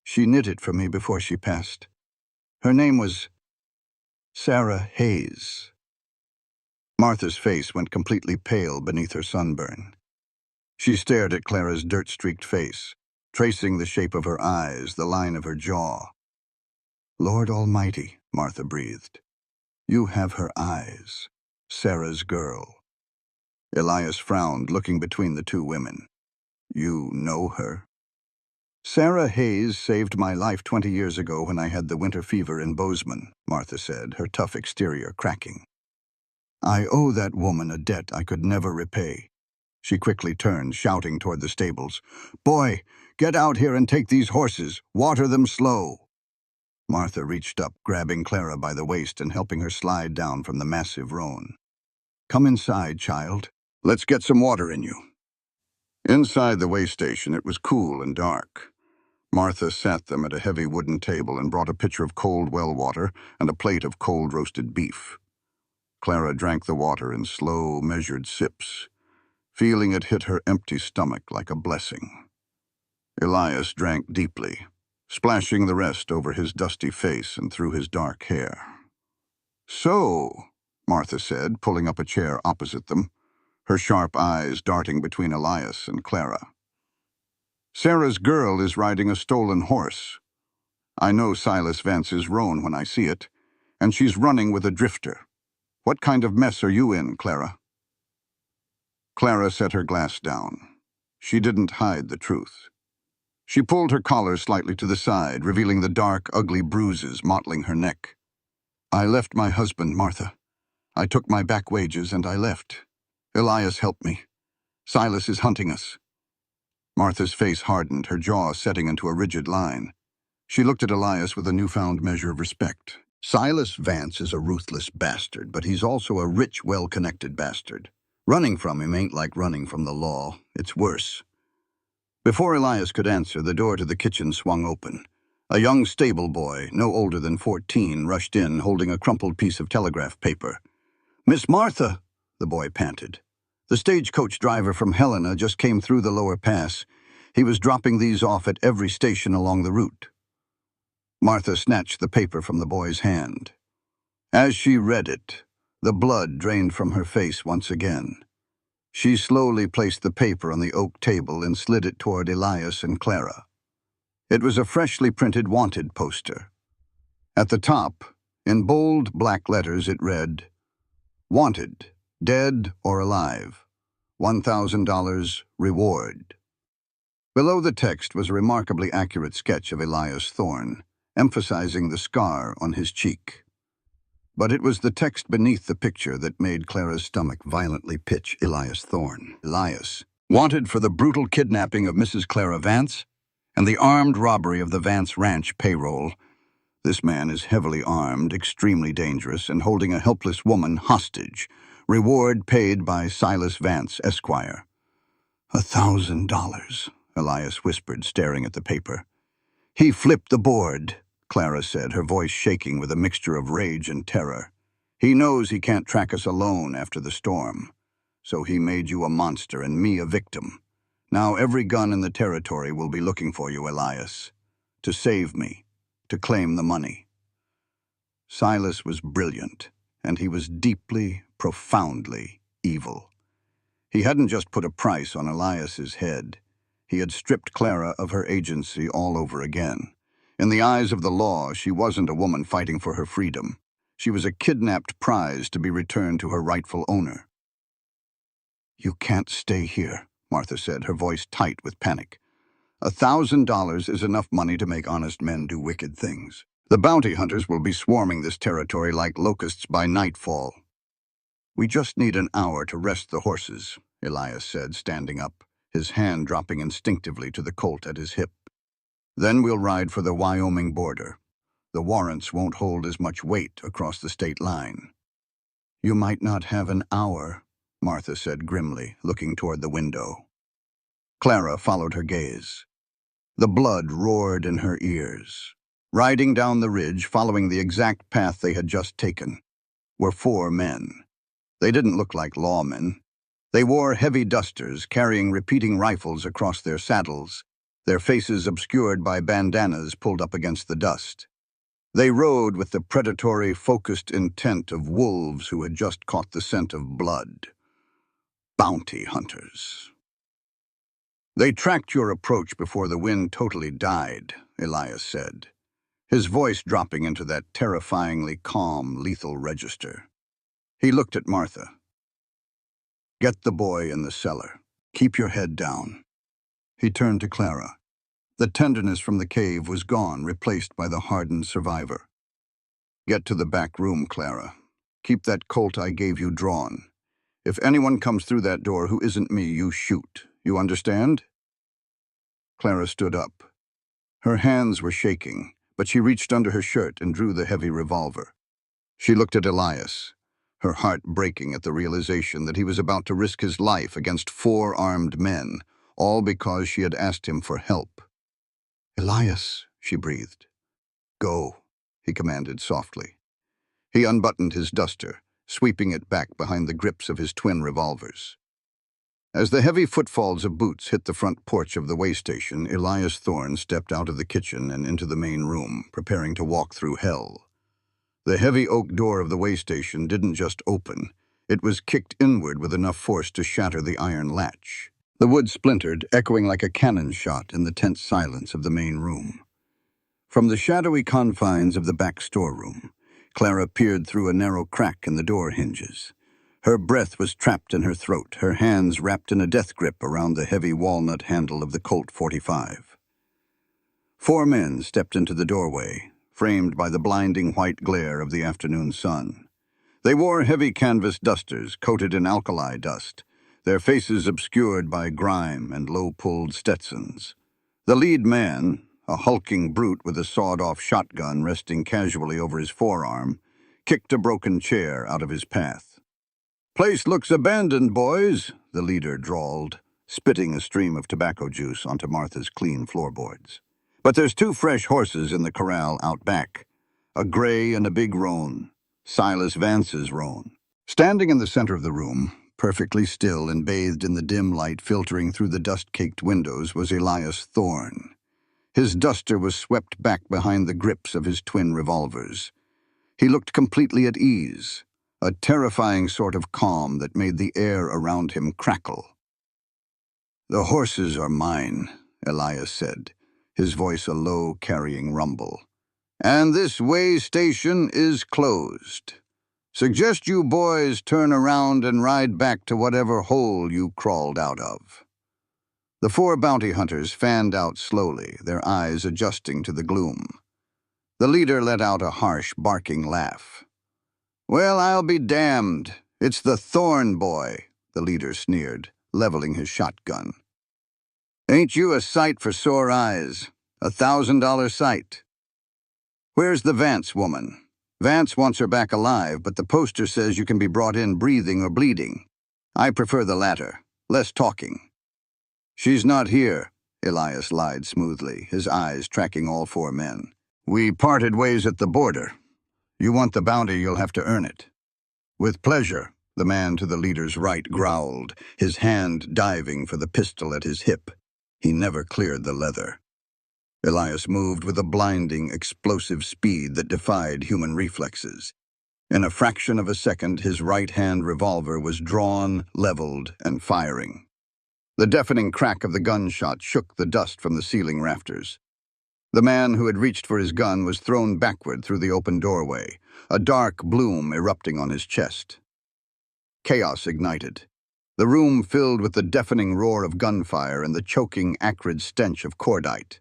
S2: "She knit it for me before she passed. Her name was Sarah Hayes." Martha's face went completely pale beneath her sunburn. She stared at Clara's dirt-streaked face, tracing the shape of her eyes, the line of her jaw. "Lord Almighty," Martha breathed. "You have her eyes. Sarah's girl." Elias frowned, looking between the two women. "You know her?" "Sarah Hayes saved my life 20 years ago when I had the winter fever in Bozeman," Martha said, her tough exterior cracking. "I owe that woman a debt I could never repay." She quickly turned, shouting toward the stables. "Boy, get out here and take these horses. Water them slow." Martha reached up, grabbing Clara by the waist and helping her slide down from the massive roan. "Come inside, child. Let's get some water in you." Inside the way station, it was cool and dark. Martha sat them at a heavy wooden table and brought a pitcher of cold well water and a plate of cold roasted beef. Clara drank the water in slow, measured sips, feeling it hit her empty stomach like a blessing. Elias drank deeply, splashing the rest over his dusty face and through his dark hair. "So," Martha said, pulling up a chair opposite them, her sharp eyes darting between Elias and Clara. "Sarah's girl is riding a stolen horse. I know Silas Vance's roan when I see it, and she's running with a drifter. What kind of mess are you in, Clara?" Clara set her glass down. She didn't hide the truth. She pulled her collar slightly to the side, revealing the dark, ugly bruises mottling her neck. "I left my husband, Martha. I took my back wages and I left. Elias helped me. Silas is hunting us." Martha's face hardened, her jaw setting into a rigid line. She looked at Elias with a newfound measure of respect. "Silas Vance is a ruthless bastard, but he's also a rich, well-connected bastard. Running from him ain't like running from the law. It's worse." Before Elias could answer, the door to the kitchen swung open. A young stable boy, no older than 14, rushed in, holding a crumpled piece of telegraph paper. "Miss Martha," the boy panted. "The stagecoach driver from Helena just came through the lower pass. He was dropping these off at every station along the route." Martha snatched the paper from the boy's hand. As she read it, the blood drained from her face once again. She slowly placed the paper on the oak table and slid it toward Elias and Clara. It was a freshly printed wanted poster. At the top, in bold black letters, it read, "Wanted, dead or alive. $1,000 reward." Below the text was a remarkably accurate sketch of Elias Thorne, emphasizing the scar on his cheek. But it was the text beneath the picture that made Clara's stomach violently pitch. Elias Thorne. Elias, wanted for the brutal kidnapping of Mrs. Clara Vance and the armed robbery of the Vance Ranch payroll. This man is heavily armed, extremely dangerous, and holding a helpless woman hostage, Reward paid by Silas Vance, Esquire. $1,000, Elias whispered, staring at the paper. He flipped the board, Clara said, her voice shaking with a mixture of rage and terror. He knows he can't track us alone after the storm. So he made you a monster and me a victim. Now every gun in the territory will be looking for you, Elias. To save me. To claim the money. Silas was brilliant, and he was deeply, profoundly evil. He hadn't just put a price on Elias's head. He had stripped Clara of her agency all over again. In the eyes of the law, she wasn't a woman fighting for her freedom. She was a kidnapped prize to be returned to her rightful owner. You can't stay here, Martha said, her voice tight with panic. $1,000 is enough money to make honest men do wicked things. The bounty hunters will be swarming this territory like locusts by nightfall. We just need an hour to rest the horses, Elias said, standing up, his hand dropping instinctively to the colt at his hip. Then we'll ride for the Wyoming border. The warrants won't hold as much weight across the state line. You might not have an hour, Martha said grimly, looking toward the window. Clara followed her gaze. The blood roared in her ears. Riding down the ridge, following the exact path they had just taken, were 4 men. They didn't look like lawmen. They wore heavy dusters, carrying repeating rifles across their saddles, their faces obscured by bandanas pulled up against the dust. They rode with the predatory, focused intent of wolves who had just caught the scent of blood. Bounty hunters. They tracked your approach before the wind totally died, Elias said, his voice dropping into that terrifyingly calm, lethal register. He looked at Martha. Get the boy in the cellar. Keep your head down. He turned to Clara. The tenderness from the cave was gone, replaced by the hardened survivor. Get to the back room, Clara. Keep that colt I gave you drawn. If anyone comes through that door who isn't me, you shoot. You understand? Clara stood up. Her hands were shaking, but she reached under her shirt and drew the heavy revolver. She looked at Elias, her heart breaking at the realization that he was about to risk his life against 4 armed men, all because she had asked him for help. Elias, she breathed. Go, he commanded softly. He unbuttoned his duster, sweeping it back behind the grips of his twin revolvers. As the heavy footfalls of boots hit the front porch of the way station, Elias Thorne stepped out of the kitchen and into the main room, preparing to walk through hell. The heavy oak door of the way station didn't just open. It was kicked inward with enough force to shatter the iron latch. The wood splintered, echoing like a cannon shot in the tense silence of the main room. From the shadowy confines of the back storeroom, Clara peered through a narrow crack in the door hinges. Her breath was trapped in her throat, her hands wrapped in a death grip around the heavy walnut handle of the Colt 45. 4 men stepped into the doorway, framed by the blinding white glare of the afternoon sun. They wore heavy canvas dusters coated in alkali dust, their faces obscured by grime and low-pulled Stetsons. The lead man, a hulking brute with a sawed-off shotgun resting casually over his forearm, kicked a broken chair out of his path. Place looks abandoned, boys, the leader drawled, spitting a stream of tobacco juice onto Martha's clean floorboards. But there's 2 fresh horses in the corral out back, a gray and a big roan, Silas Vance's roan. Standing in the center of the room, perfectly still and bathed in the dim light filtering through the dust-caked windows, was Elias Thorne. His duster was swept back behind the grips of his twin revolvers. He looked completely at ease, a terrifying sort of calm that made the air around him crackle. The horses are mine, Elias said, his voice a low, carrying rumble. And this way station is closed. Suggest you boys turn around and ride back to whatever hole you crawled out of. The 4 bounty hunters fanned out slowly, their eyes adjusting to the gloom. The leader let out a harsh, barking laugh. Well, I'll be damned. It's the Thorne boy, the leader sneered, leveling his shotgun. Ain't you a sight for sore eyes? $1,000 sight. Where's the Vance woman? Vance wants her back alive, but the poster says you can be brought in breathing or bleeding. I prefer the latter. Less talking. She's not here, Elias lied smoothly, his eyes tracking all four men. We parted ways at the border. You want the bounty, you'll have to earn it. With pleasure, the man to the leader's right growled, his hand diving for the pistol at his hip. He never cleared the leather. Elias moved with a blinding, explosive speed that defied human reflexes. In a fraction of a second, his right-hand revolver was drawn, leveled, and firing. The deafening crack of the gunshot shook the dust from the ceiling rafters. The man who had reached for his gun was thrown backward through the open doorway, a dark bloom erupting on his chest. Chaos ignited. The room filled with the deafening roar of gunfire and the choking, acrid stench of cordite.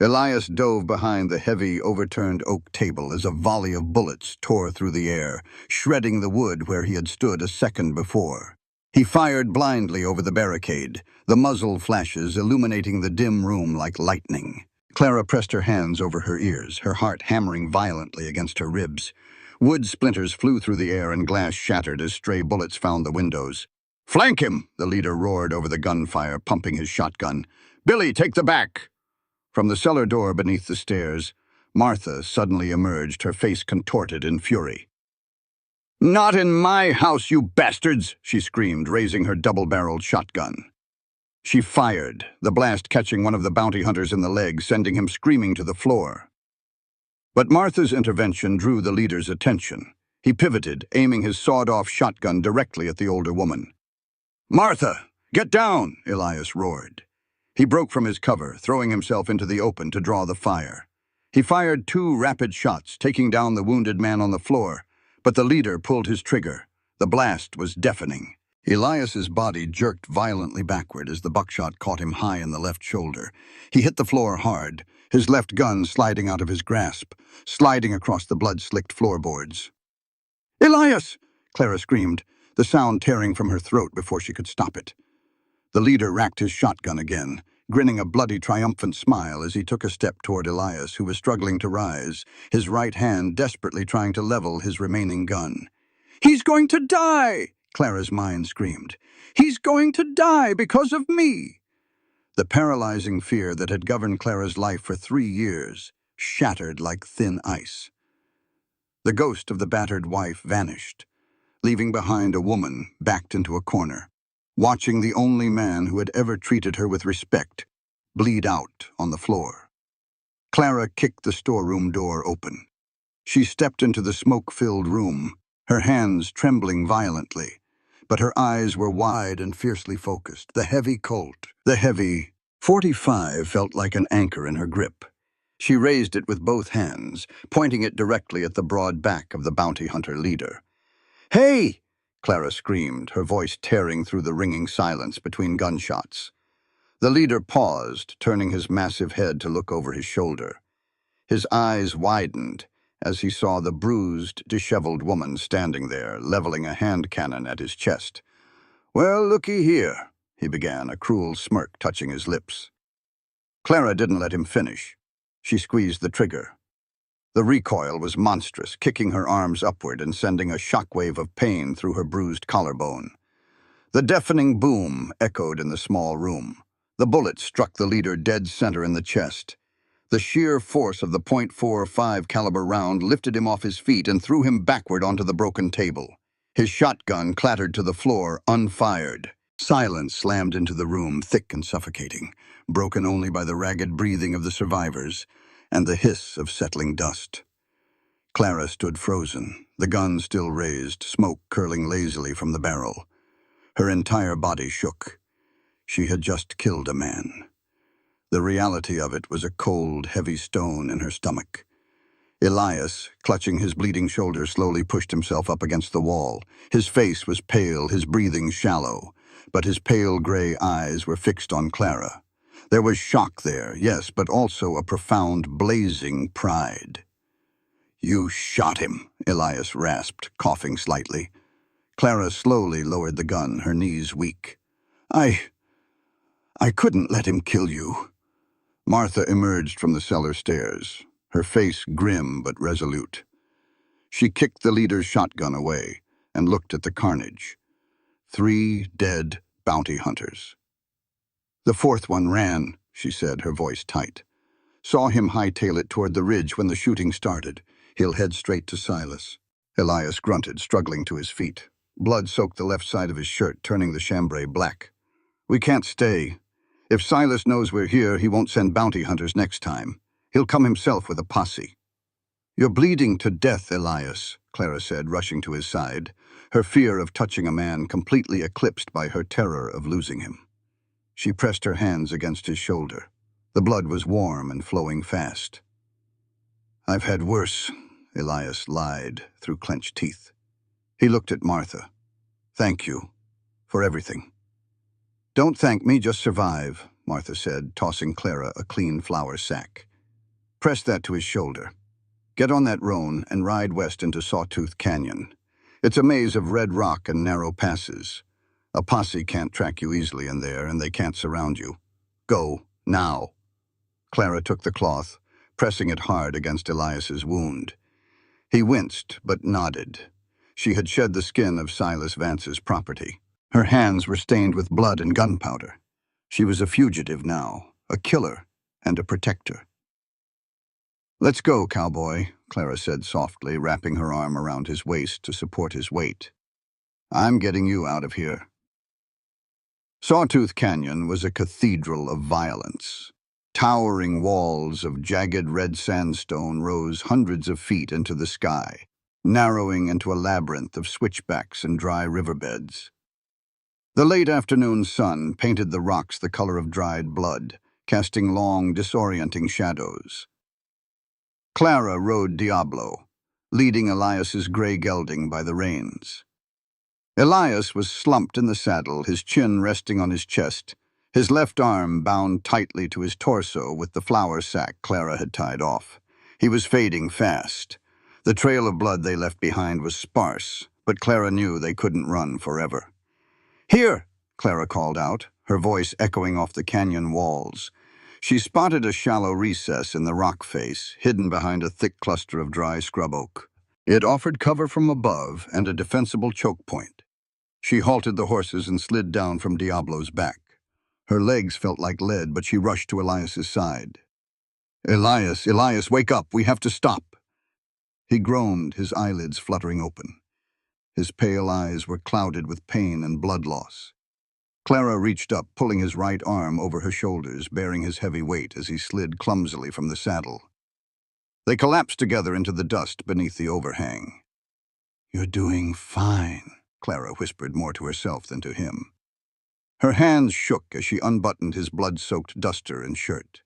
S2: Elias dove behind the heavy, overturned oak table as a volley of bullets tore through the air, shredding the wood where he had stood a second before. He fired blindly over the barricade, the muzzle flashes illuminating the dim room like lightning. Clara pressed her hands over her ears, her heart hammering violently against her ribs. Wood splinters flew through the air and glass shattered as stray bullets found the windows. "Flank him!" the leader roared over the gunfire, pumping his shotgun. "Billy, take the back!" From the cellar door beneath the stairs, Martha suddenly emerged, her face contorted in fury. "Not in my house, you bastards!" she screamed, raising her double-barreled shotgun. She fired, the blast catching one of the bounty hunters in the leg, sending him screaming to the floor. But Martha's intervention drew the leader's attention. He pivoted, aiming his sawed-off shotgun directly at the older woman. "Martha, get down!" Elias roared. He broke from his cover, throwing himself into the open to draw the fire. He fired 2 rapid shots, taking down the wounded man on the floor, but the leader pulled his trigger. The blast was deafening. Elias's body jerked violently backward as the buckshot caught him high in the left shoulder. He hit the floor hard, his left gun sliding out of his grasp, sliding across the blood-slicked floorboards. "Elias!" Clara screamed, the sound tearing from her throat before she could stop it. The leader racked his shotgun again, grinning a bloody, triumphant smile as he took a step toward Elias, who was struggling to rise, his right hand desperately trying to level his remaining gun. "He's going to die!" Clara's mind screamed. "He's going to die because of me!" The paralyzing fear that had governed Clara's life for 3 years shattered like thin ice. The ghost of the battered wife vanished, leaving behind a woman backed into a corner, watching the only man who had ever treated her with respect bleed out on the floor. Clara kicked the storeroom door open. She stepped into the smoke-filled room, her hands trembling violently, but her eyes were wide and fiercely focused. The heavy .45 felt like an anchor in her grip. She raised it with both hands, pointing it directly at the broad back of the bounty hunter leader. "Hey!" Clara screamed, her voice tearing through the ringing silence between gunshots. The leader paused, turning his massive head to look over his shoulder. His eyes widened as he saw the bruised, disheveled woman standing there, leveling a hand cannon at his chest. "Well, looky here," he began, a cruel smirk touching his lips. Clara didn't let him finish. She squeezed the trigger. The recoil was monstrous, kicking her arms upward and sending a shockwave of pain through her bruised collarbone. The deafening boom echoed in the small room. The bullet struck the leader dead center in the chest. The sheer force of the .45 caliber round lifted him off his feet and threw him backward onto the broken table. His shotgun clattered to the floor, unfired. Silence slammed into the room, thick and suffocating, broken only by the ragged breathing of the survivors and the hiss of settling dust. Clara stood frozen, the gun still raised, smoke curling lazily from the barrel. Her entire body shook. She had just killed a man. The reality of it was a cold, heavy stone in her stomach. Elias, clutching his bleeding shoulder, slowly pushed himself up against the wall. His face was pale, his breathing shallow, but his pale gray eyes were fixed on Clara. There was shock there, yes, but also a profound, blazing pride. "You shot him," Elias rasped, coughing slightly. Clara slowly lowered the gun, her knees weak. I couldn't let him kill you." Martha emerged from the cellar stairs, her face grim but resolute. She kicked the leader's shotgun away and looked at the carnage. 3 dead bounty hunters. The fourth one ran, she said, her voice tight. Saw him hightail it toward the ridge when the shooting started. He'll head straight to Silas. Elias grunted, struggling to his feet. Blood soaked the left side of his shirt, turning the chambray black. We can't stay. If Silas knows we're here, he won't send bounty hunters next time. He'll come himself with a posse. You're bleeding to death, Elias, Clara said, rushing to his side, her fear of touching a man completely eclipsed by her terror of losing him. She pressed her hands against his shoulder. The blood was warm and flowing fast. I've had worse, Elias lied through clenched teeth. He looked at Martha. Thank you for everything. Don't thank me, just survive, Martha said, tossing Clara a clean flour sack. Press that to his shoulder. Get on that roan and ride west into Sawtooth Canyon. It's a maze of red rock and narrow passes. A posse can't track you easily in there, and they can't surround you. Go, now. Clara took the cloth, pressing it hard against Elias's wound. He winced, but nodded. She had shed the skin of Silas Vance's property. Her hands were stained with blood and gunpowder. She was a fugitive now, a killer and a protector. Let's go, cowboy, Clara said softly, wrapping her arm around his waist to support his weight. I'm getting you out of here. Sawtooth Canyon was a cathedral of violence. Towering walls of jagged red sandstone rose hundreds of feet into the sky, narrowing into a labyrinth of switchbacks and dry riverbeds. The late afternoon sun painted the rocks the color of dried blood, casting long, disorienting shadows. Clara rode Diablo, leading Elias's gray gelding by the reins. Elias was slumped in the saddle, his chin resting on his chest, his left arm bound tightly to his torso with the flour sack Clara had tied off. He was fading fast. The trail of blood they left behind was sparse, but Clara knew they couldn't run forever. Here, Clara called out, her voice echoing off the canyon walls. She spotted a shallow recess in the rock face, hidden behind a thick cluster of dry scrub oak. It offered cover from above and a defensible choke point. She halted the horses and slid down from Diablo's back. Her legs felt like lead, but she rushed to Elias's side. Elias, wake up! We have to stop! He groaned, his eyelids fluttering open. His pale eyes were clouded with pain and blood loss. Clara reached up, pulling his right arm over her shoulders, bearing his heavy weight as he slid clumsily from the saddle. They collapsed together into the dust beneath the overhang. You're doing fine, Clara whispered more to herself than to him. Her hands shook as she unbuttoned his blood-soaked duster and shirt.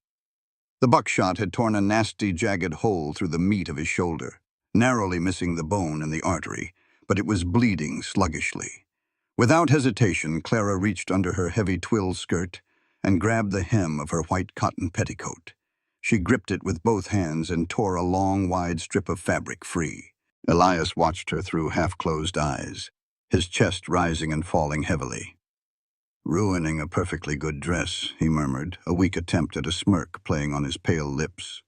S2: The buckshot had torn a nasty, jagged hole through the meat of his shoulder, narrowly missing the bone and the artery, but it was bleeding sluggishly. Without hesitation, Clara reached under her heavy twill skirt and grabbed the hem of her white cotton petticoat. She gripped it with both hands and tore a long, wide strip of fabric free. Elias watched her through half-closed eyes, his chest rising and falling heavily. Ruining a perfectly good dress, he murmured, a weak attempt at a smirk playing on his pale lips.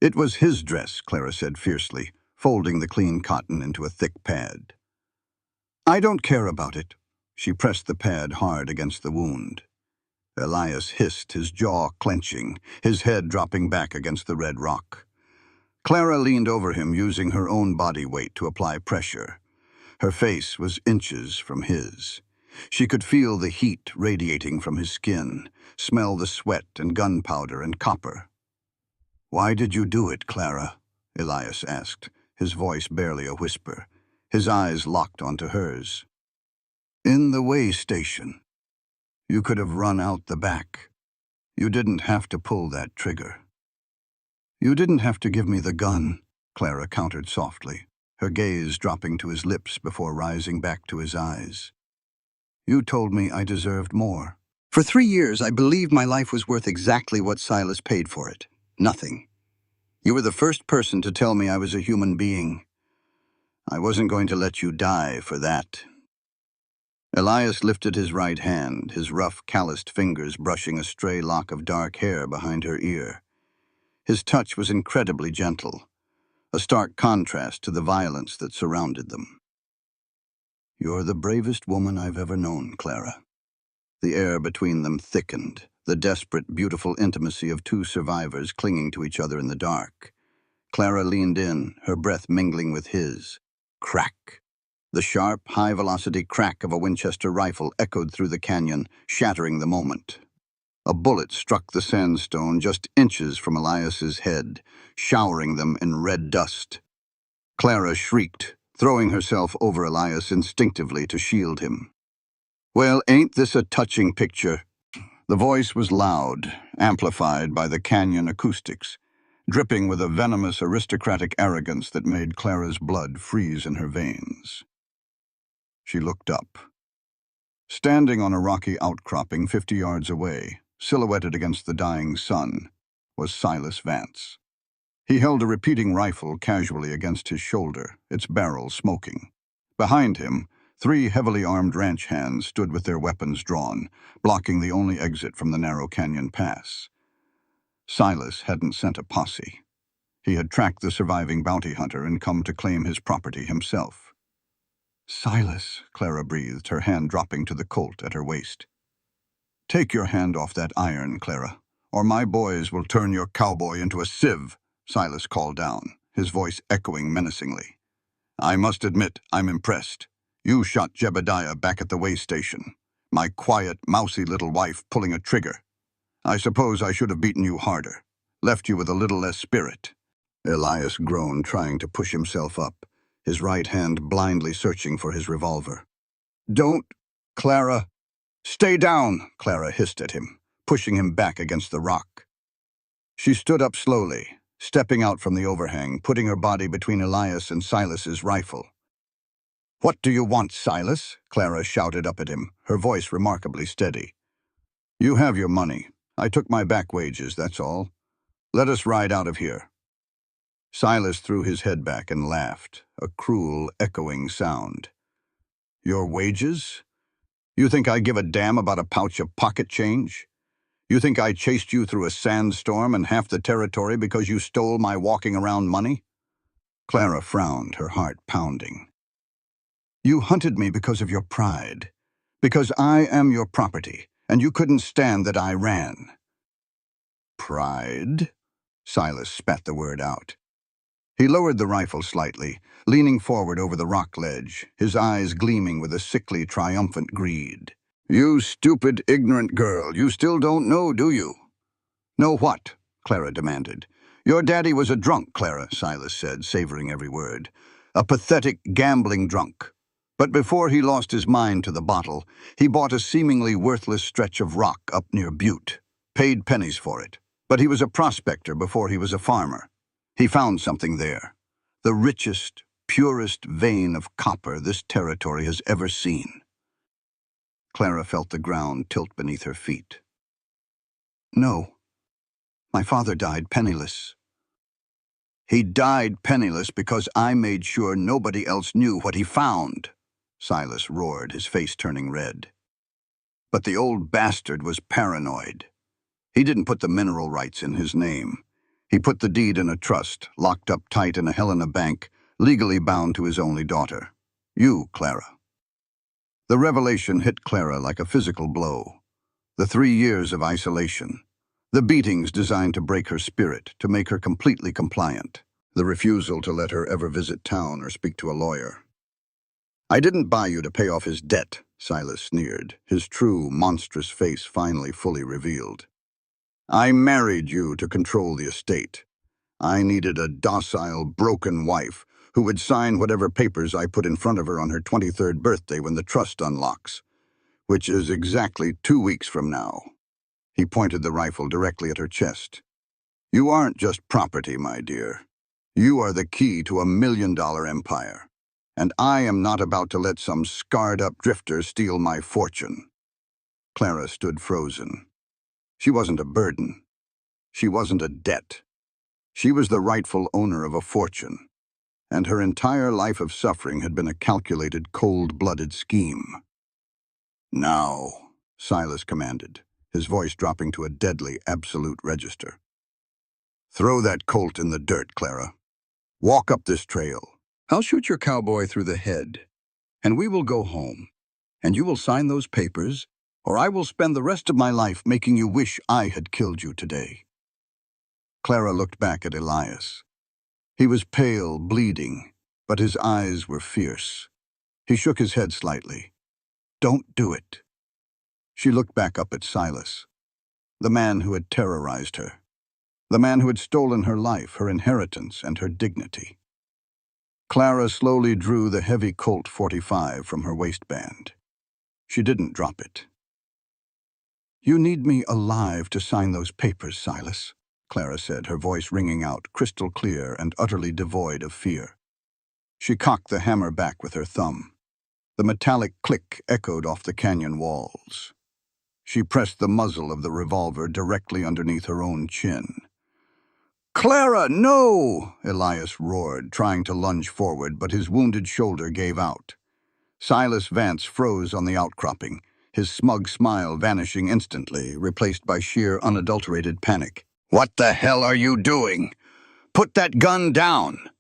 S2: It was his dress, Clara said fiercely, folding the clean cotton into a thick pad. I don't care about it. She pressed the pad hard against the wound. Elias hissed, his jaw clenching, his head dropping back against the red rock. Clara leaned over him, using her own body weight to apply pressure. Her face was inches from his. She could feel the heat radiating from his skin, smell the sweat and gunpowder and copper. Why did you do it, Clara? Elias asked, his voice barely a whisper. His eyes locked onto hers. In the way station. You could have run out the back. You didn't have to pull that trigger. You didn't have to give me the gun, Clara countered softly, her gaze dropping to his lips before rising back to his eyes. You told me I deserved more. For 3 years, I believed my life was worth exactly what Silas paid for it. Nothing. You were the first person to tell me I was a human being. I wasn't going to let you die for that. Elias lifted his right hand, his rough, calloused fingers brushing a stray lock of dark hair behind her ear. His touch was incredibly gentle, a stark contrast to the violence that surrounded them. "You're the bravest woman I've ever known, Clara." The air between them thickened, the desperate, beautiful intimacy of two survivors clinging to each other in the dark. Clara leaned in, her breath mingling with his. Crack. The sharp, high-velocity crack of a Winchester rifle echoed through the canyon, shattering the moment. A bullet struck the sandstone just inches from Elias's head, showering them in red dust. Clara shrieked, throwing herself over Elias instinctively to shield him. "Well, ain't this a touching picture?" The voice was loud, amplified by the canyon acoustics, dripping with a venomous aristocratic arrogance that made Clara's blood freeze in her veins. She looked up. Standing on a rocky outcropping 50 yards away, silhouetted against the dying sun, was Silas Vance. He held a repeating rifle casually against his shoulder, its barrel smoking. Behind him, 3 heavily armed ranch hands stood with their weapons drawn, blocking the only exit from the narrow canyon pass. Silas hadn't sent a posse. He had tracked the surviving bounty hunter and come to claim his property himself. "Silas," Clara breathed, her hand dropping to the Colt at her waist. "Take your hand off that iron, Clara, or my boys will turn your cowboy into a sieve," Silas called down, his voice echoing menacingly. "I must admit, I'm impressed. You shot Jebediah back at the way station. My quiet, mousy little wife pulling a trigger. I suppose I should have beaten you harder, left you with a little less spirit." Elias groaned, trying to push himself up, his right hand blindly searching for his revolver. "Don't, Clara." "Stay down," Clara hissed at him, pushing him back against the rock. She stood up slowly, stepping out from the overhang, putting her body between Elias and Silas's rifle. "What do you want, Silas?" Clara shouted up at him, her voice remarkably steady. "You have your money. I took my back wages, that's all. Let us ride out of here." Silas threw his head back and laughed, a cruel, echoing sound. "Your wages? You think I give a damn about a pouch of pocket change? You think I chased you through a sandstorm and half the territory because you stole my walking around money?" Clara frowned, her heart pounding. "You hunted me because of your pride, because I am your property, and you couldn't stand that I ran." "Pride?" Silas spat the word out. He lowered the rifle slightly, leaning forward over the rock ledge, his eyes gleaming with a sickly, triumphant greed. "You stupid, ignorant girl, you still don't know, do you?" "Know what?" Clara demanded. "Your daddy was a drunk, Clara," Silas said, savoring every word. "A pathetic, gambling drunk. But before he lost his mind to the bottle, he bought a seemingly worthless stretch of rock up near Butte, paid pennies for it. But he was a prospector before he was a farmer. He found something there, the richest, purest vein of copper this territory has ever seen." Clara felt the ground tilt beneath her feet. "No. My father died penniless." "He died penniless because I made sure nobody else knew what he found," Silas roared, his face turning red. "But the old bastard was paranoid. He didn't put the mineral rights in his name. He put the deed in a trust, locked up tight in a Helena bank, legally bound to his only daughter. You, Clara." The revelation hit Clara like a physical blow. The 3 years of isolation. The beatings designed to break her spirit, to make her completely compliant. The refusal to let her ever visit town or speak to a lawyer. "I didn't buy you to pay off his debt," Silas sneered, his true, monstrous face finally fully revealed. "I married you to control the estate. I needed a docile, broken wife who would sign whatever papers I put in front of her on her 23rd birthday when the trust unlocks, which is exactly 2 weeks from now." He pointed the rifle directly at her chest. "You aren't just property, my dear. You are the key to a $1 million empire. And I am not about to let some scarred-up drifter steal my fortune." Clara stood frozen. She wasn't a burden. She wasn't a debt. She was the rightful owner of a fortune, and her entire life of suffering had been a calculated, cold-blooded scheme. "Now," Silas commanded, his voice dropping to a deadly, absolute register. "Throw that Colt in the dirt, Clara. Walk up this trail. I'll shoot your cowboy through the head, and we will go home, and you will sign those papers, or I will spend the rest of my life making you wish I had killed you today." Clara looked back at Elias. He was pale, bleeding, but his eyes were fierce. He shook his head slightly. "Don't do it." She looked back up at Silas, the man who had terrorized her, the man who had stolen her life, her inheritance, and her dignity. Clara slowly drew the heavy Colt .45 from her waistband. She didn't drop it. "You need me alive to sign those papers, Silas," Clara said, her voice ringing out, crystal clear and utterly devoid of fear. She cocked the hammer back with her thumb. The metallic click echoed off the canyon walls. She pressed the muzzle of the revolver directly underneath her own chin. "Clara, no!" Elias roared, trying to lunge forward, but his wounded shoulder gave out. Silas Vance froze on the outcropping, his smug smile vanishing instantly, replaced by sheer, unadulterated panic. "What the hell are you doing? Put that gun down!"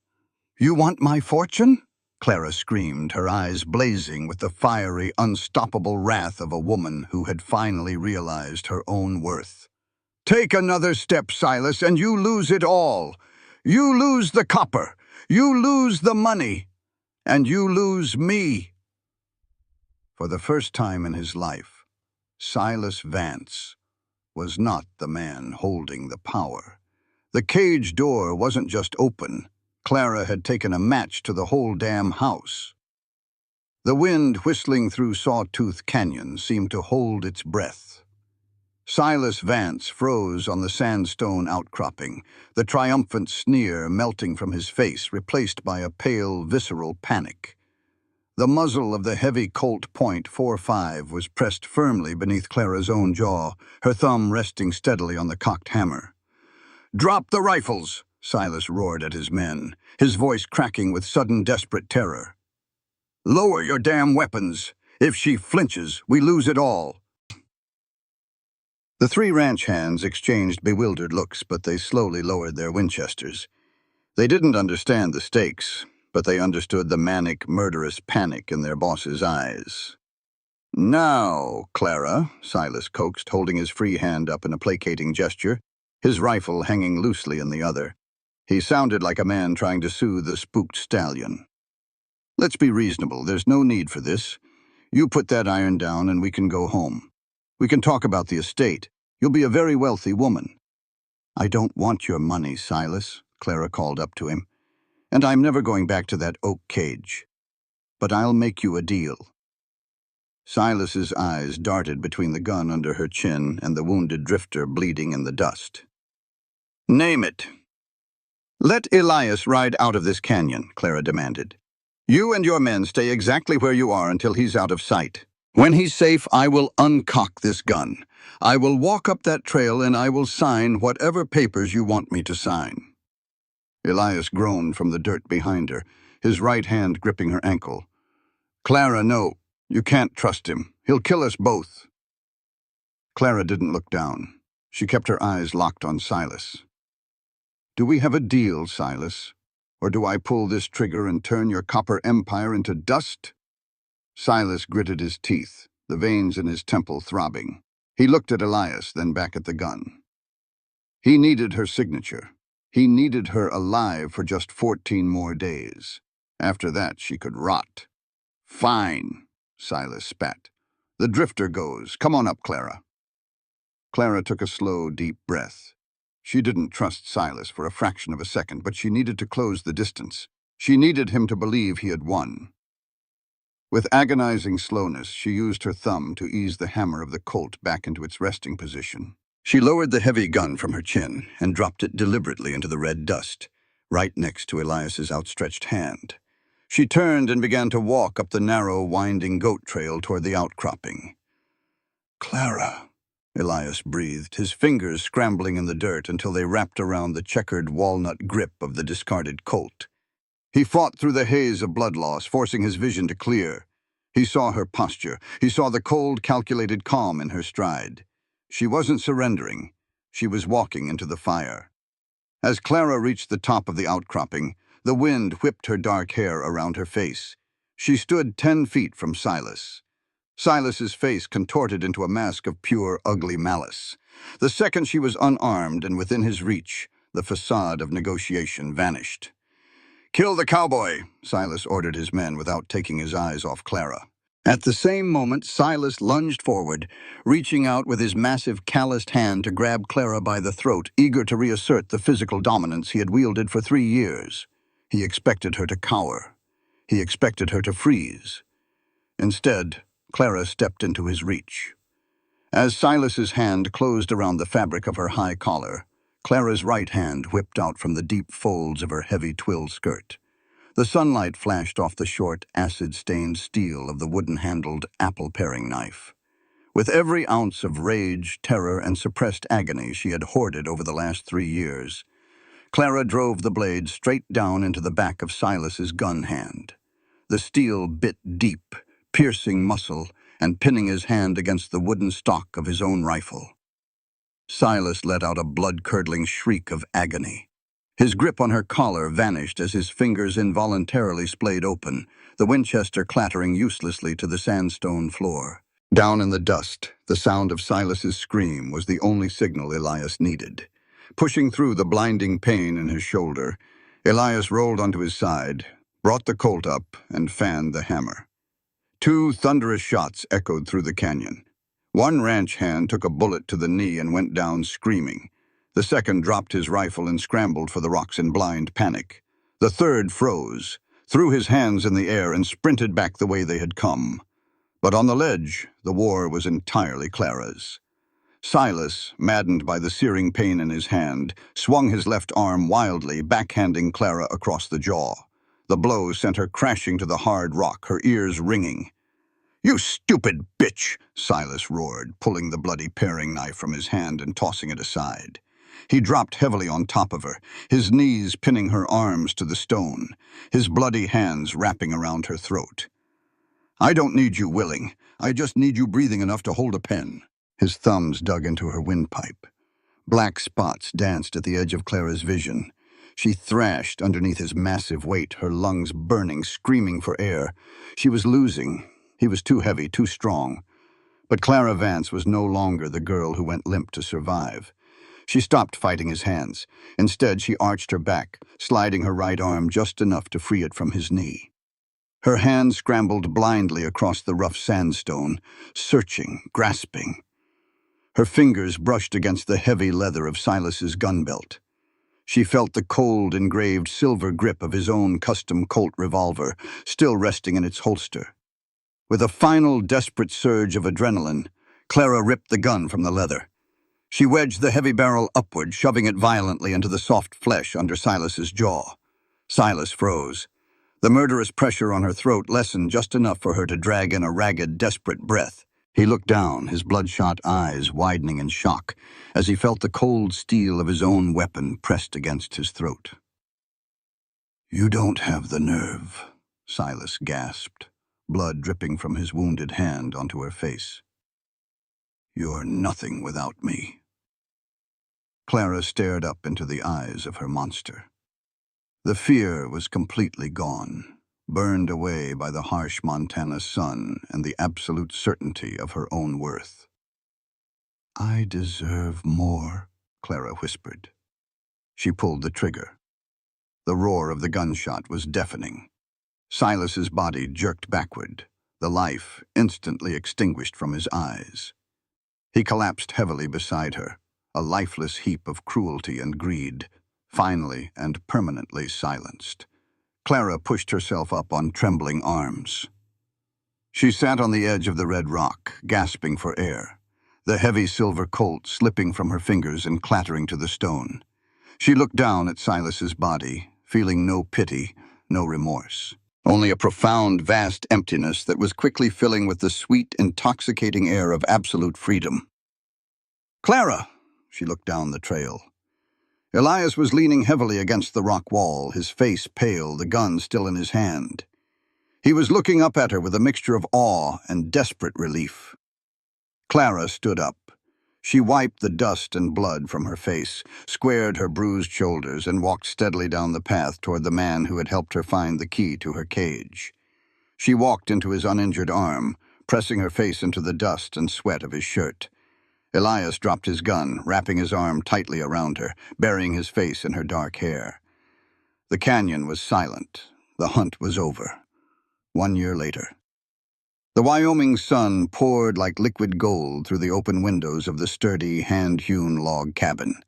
S2: "You want my fortune?" Clara screamed, her eyes blazing with the fiery, unstoppable wrath of a woman who had finally realized her own worth. "Take another step, Silas, and you lose it all. You lose the copper, you lose the money, and you lose me." For the first time in his life, Silas Vance was not the man holding the power. The cage door wasn't just open. Clara had taken a match to the whole damn house. The wind whistling through Sawtooth Canyon seemed to hold its breath. Silas Vance froze on the sandstone outcropping, the triumphant sneer melting from his face, replaced by a pale, visceral panic. The muzzle of the heavy Colt .45 was pressed firmly beneath Clara's own jaw, her thumb resting steadily on the cocked hammer. "Drop the rifles!" Silas roared at his men, his voice cracking with sudden, desperate terror. "Lower your damn weapons! If she flinches, we lose it all!" The three ranch hands exchanged bewildered looks, but they slowly lowered their Winchesters. They didn't understand the stakes, but they understood the manic, murderous panic in their boss's eyes. "Now, Clara," Silas coaxed, holding his free hand up in a placating gesture, his rifle hanging loosely in the other. He sounded like a man trying to soothe a spooked stallion. "Let's be reasonable. There's no need for this. You put that iron down and we can go home. We can talk about the estate. You'll be a very wealthy woman." "I don't want your money, Silas," Clara called up to him. "And I'm never going back to that oak cage. But I'll make you a deal." Silas's eyes darted between the gun under her chin and the wounded drifter bleeding in the dust. "Name it." "Let Elias ride out of this canyon," Clara demanded. "You and your men stay exactly where you are until he's out of sight. When he's safe, I will uncock this gun. I will walk up that trail and I will sign whatever papers you want me to sign." Elias groaned from the dirt behind her, his right hand gripping her ankle. "Clara, no. You can't trust him. He'll kill us both." Clara didn't look down. She kept her eyes locked on Silas. "Do we have a deal, Silas? Or do I pull this trigger and turn your copper empire into dust?" Silas gritted his teeth, the veins in his temple throbbing. He looked at Elias, then back at the gun. He needed her signature. He needed her alive for just 14 more days. After that, she could rot. "Fine," Silas spat. "The drifter goes. Come on up, Clara." Clara took a slow, deep breath. She didn't trust Silas for a fraction of a second, but she needed to close the distance. She needed him to believe he had won. With agonizing slowness, she used her thumb to ease the hammer of the Colt back into its resting position. She lowered the heavy gun from her chin and dropped it deliberately into the red dust, right next to Elias's outstretched hand. She turned and began to walk up the narrow, winding goat trail toward the outcropping. "Clara," Elias breathed, his fingers scrambling in the dirt until they wrapped around the checkered walnut grip of the discarded Colt. He fought through the haze of blood loss, forcing his vision to clear. He saw her posture. He saw the cold, calculated calm in her stride. She wasn't surrendering. She was walking into the fire. As Clara reached the top of the outcropping, The wind whipped her dark hair around her face. She stood 10 feet from Silas. Silas's face contorted into a mask of pure, ugly malice. The second she was unarmed and within his reach, the facade of negotiation vanished. "Kill the cowboy," Silas ordered his men without taking his eyes off Clara. At the same moment, Silas lunged forward, reaching out with his massive, calloused hand to grab Clara by the throat, eager to reassert the physical dominance he had wielded for 3 years. He expected her to cower. He expected her to freeze. Instead, Clara stepped into his reach. As Silas's hand closed around the fabric of her high collar, Clara's right hand whipped out from the deep folds of her heavy twill skirt. The sunlight flashed off the short, acid-stained steel of the wooden-handled apple-paring knife. With every ounce of rage, terror, and suppressed agony she had hoarded over the last 3 years, Clara drove the blade straight down into the back of Silas's gun hand. The steel bit deep, piercing muscle and pinning his hand against the wooden stock of his own rifle. Silas let out a blood-curdling shriek of agony. His grip on her collar vanished as his fingers involuntarily splayed open, the Winchester clattering uselessly to the sandstone floor. Down in the dust, the sound of Silas's scream was the only signal Elias needed. Pushing through the blinding pain in his shoulder, Elias rolled onto his side, brought the Colt up, and fanned the hammer. 2 thunderous shots echoed through the canyon. One ranch hand took a bullet to the knee and went down screaming. The second dropped his rifle and scrambled for the rocks in blind panic. The third froze, threw his hands in the air and sprinted back the way they had come. But on the ledge, the war was entirely Clara's. Silas, maddened by the searing pain in his hand, swung his left arm wildly, backhanding Clara across the jaw. The blow sent her crashing to the hard rock, her ears ringing. "You stupid bitch!" Silas roared, pulling the bloody paring knife from his hand and tossing it aside. He dropped heavily on top of her, his knees pinning her arms to the stone, his bloody hands wrapping around her throat. "I don't need you willing. I just need you breathing enough to hold a pen." His thumbs dug into her windpipe. Black spots danced at the edge of Clara's vision. She thrashed underneath his massive weight, her lungs burning, screaming for air. She was losing. He was too heavy, too strong. But Clara Vance was no longer the girl who went limp to survive. She stopped fighting his hands. Instead, she arched her back, sliding her right arm just enough to free it from his knee. Her hand scrambled blindly across the rough sandstone, searching, grasping. Her fingers brushed against the heavy leather of Silas's gun belt. She felt the cold, engraved silver grip of his own custom Colt revolver, still resting in its holster. With a final desperate surge of adrenaline, Clara ripped the gun from the leather. She wedged the heavy barrel upward, shoving it violently into the soft flesh under Silas's jaw. Silas froze. The murderous pressure on her throat lessened just enough for her to drag in a ragged, desperate breath. He looked down, his bloodshot eyes widening in shock, as he felt the cold steel of his own weapon pressed against his throat. "You don't have the nerve," Silas gasped, blood dripping from his wounded hand onto her face. "You're nothing without me." Clara stared up into the eyes of her monster. The fear was completely gone, burned away by the harsh Montana sun and the absolute certainty of her own worth. "I deserve more," Clara whispered. She pulled the trigger. The roar of the gunshot was deafening. Silas's body jerked backward, the life instantly extinguished from his eyes. He collapsed heavily beside her, a lifeless heap of cruelty and greed, finally and permanently silenced. Clara pushed herself up on trembling arms. She sat on the edge of the red rock, gasping for air, the heavy silver Colt slipping from her fingers and clattering to the stone. She looked down at Silas's body, feeling no pity, no remorse. Only a profound, vast emptiness that was quickly filling with the sweet, intoxicating air of absolute freedom. "Clara!" She looked down the trail. Elias was leaning heavily against the rock wall, his face pale, the gun still in his hand. He was looking up at her with a mixture of awe and desperate relief. Clara stood up. She wiped the dust and blood from her face, squared her bruised shoulders, and walked steadily down the path toward the man who had helped her find the key to her cage. She walked into his uninjured arm, pressing her face into the dust and sweat of his shirt. Elias dropped his gun, wrapping his arm tightly around her, burying his face in her dark hair. The canyon was silent. The hunt was over. 1 year later. The Wyoming sun poured like liquid gold through the open windows of the sturdy, hand-hewn log cabin.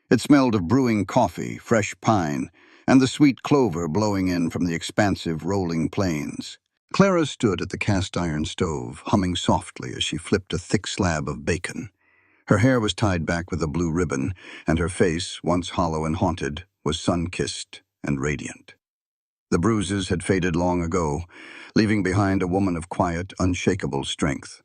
S2: It smelled of brewing coffee, fresh pine, and the sweet clover blowing in from the expansive, rolling plains. Clara stood at the cast-iron stove, humming softly as she flipped a thick slab of bacon. Her hair was tied back with a blue ribbon, and her face, once hollow and haunted, was sun-kissed and radiant. The bruises had faded long ago, leaving behind a woman of quiet, unshakable strength.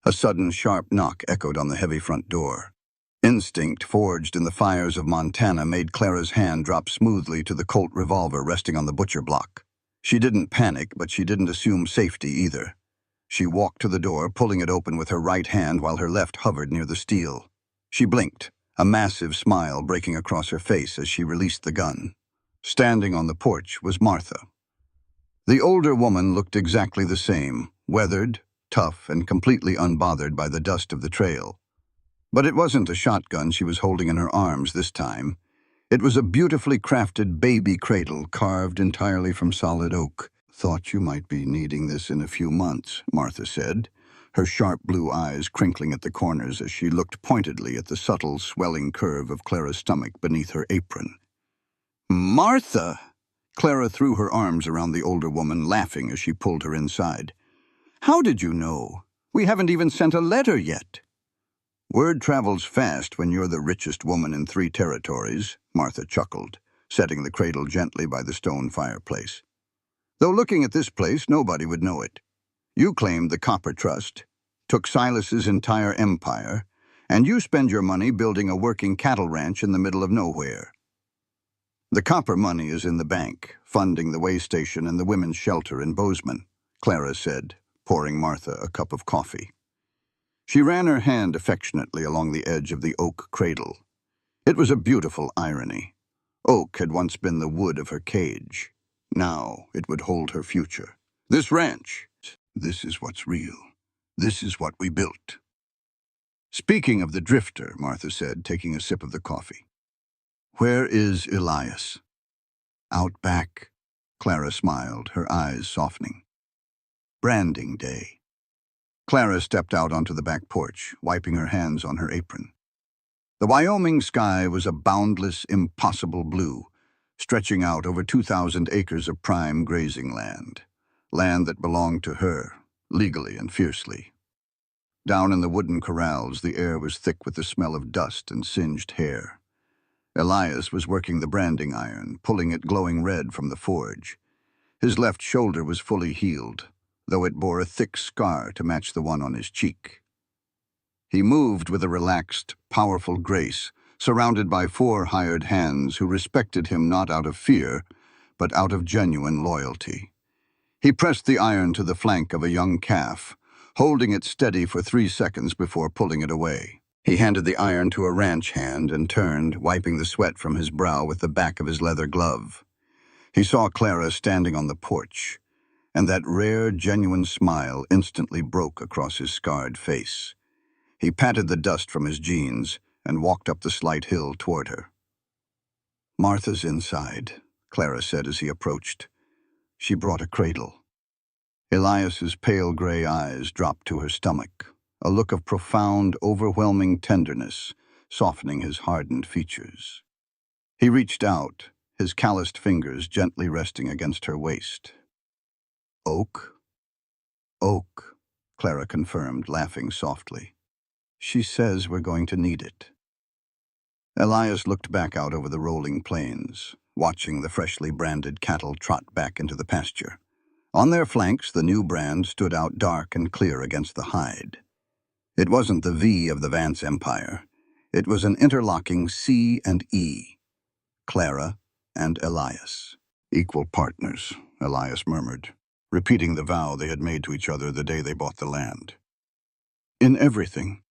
S2: A sudden, sharp knock echoed on the heavy front door. Instinct, forged in the fires of Montana, made Clara's hand drop smoothly to the Colt revolver resting on the butcher block. She didn't panic, but she didn't assume safety either. She walked to the door, pulling it open with her right hand while her left hovered near the steel. She blinked, a massive smile breaking across her face as she released the gun. Standing on the porch was Martha. The older woman looked exactly the same, weathered, tough, and completely unbothered by the dust of the trail. But it wasn't a shotgun she was holding in her arms this time. It was a beautifully crafted baby cradle carved entirely from solid oak. "Thought you might be needing this in a few months," Martha said, her sharp blue eyes crinkling at the corners as she looked pointedly at the subtle, swelling curve of Clara's stomach beneath her apron. "Martha!" Clara threw her arms around the older woman, laughing as she pulled her inside. "How did you know? We haven't even sent a letter yet." "Word travels fast when you're the richest woman in 3 territories," Martha chuckled, setting the cradle gently by the stone fireplace. "Though looking at this place, nobody would know it. You claimed the Copper Trust, took Silas's entire empire, and you spend your money building a working cattle ranch in the middle of nowhere. The copper money is in the bank, funding the way station and the women's shelter in Bozeman," Clara said, pouring Martha a cup of coffee. She ran her hand affectionately along the edge of the oak cradle. It was a beautiful irony. Oak had once been the wood of her cage. Now it would hold her future. "This ranch, this is what's real. This is what we built." "Speaking of the drifter," Martha said, taking a sip of the coffee. "Where is Elias?" "Out back," Clara smiled, her eyes softening. "Branding day." Clara stepped out onto the back porch, wiping her hands on her apron. The Wyoming sky was a boundless, impossible blue, stretching out over 2,000 acres of prime grazing land that belonged to her, legally and fiercely. Down in the wooden corrals, the air was thick with the smell of dust and singed hair. Elias was working the branding iron, pulling it glowing red from the forge. His left shoulder was fully healed, though it bore a thick scar to match the one on his cheek. He moved with a relaxed, powerful grace, surrounded by 4 hired hands who respected him not out of fear, but out of genuine loyalty. He pressed the iron to the flank of a young calf, holding it steady for 3 seconds before pulling it away. He handed the iron to a ranch hand and turned, wiping the sweat from his brow with the back of his leather glove. He saw Clara standing on the porch, and that rare, genuine smile instantly broke across his scarred face. He patted the dust from his jeans and walked up the slight hill toward her. "Martha's inside," Clara said as he approached. She brought a cradle. Elias's pale gray eyes dropped to her stomach, a look of profound, overwhelming tenderness softening his hardened features. He reached out, his calloused fingers gently resting against her waist. "Oak?" "Oak," Clara confirmed, laughing softly. "She says we're going to need it." Elias looked back out over the rolling plains, watching the freshly branded cattle trot back into the pasture. On their flanks, the new brand stood out dark and clear against the hide. It wasn't the V of the Vance Empire. It was an interlocking C and E. Clara and Elias. "Equal partners," Elias murmured, repeating the vow they had made to each other the day they bought the land. "In everything,"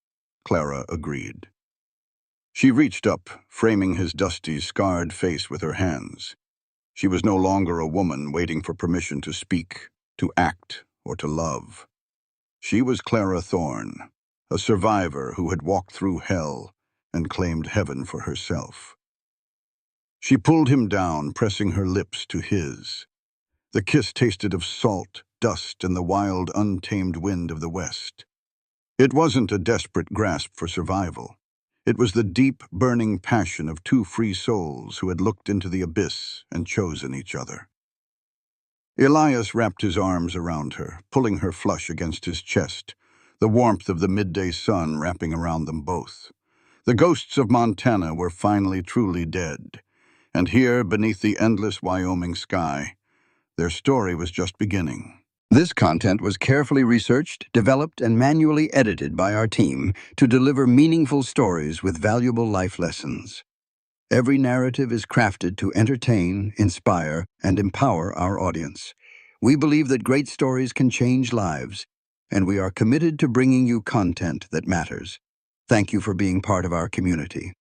S2: Clara agreed. She reached up, framing his dusty, scarred face with her hands. She was no longer a woman waiting for permission to speak, to act, or to love. She was Clara Thorne, a survivor who had walked through hell and claimed heaven for herself. She pulled him down, pressing her lips to his. The kiss tasted of salt, dust, and the wild, untamed wind of the West. It wasn't a desperate grasp for survival. It was the deep, burning passion of two free souls who had looked into the abyss and chosen each other. Elias wrapped his arms around her, pulling her flush against his chest, the warmth of the midday sun wrapping around them both. The ghosts of Montana were finally truly dead, and here, beneath the endless Wyoming sky, their story was just beginning. This content was carefully researched, developed, and manually edited by our team to deliver meaningful stories with valuable life lessons. Every narrative is crafted to entertain, inspire, and empower our audience. We believe that great stories can change lives, and we are committed to bringing you content that matters. Thank you for being part of our community.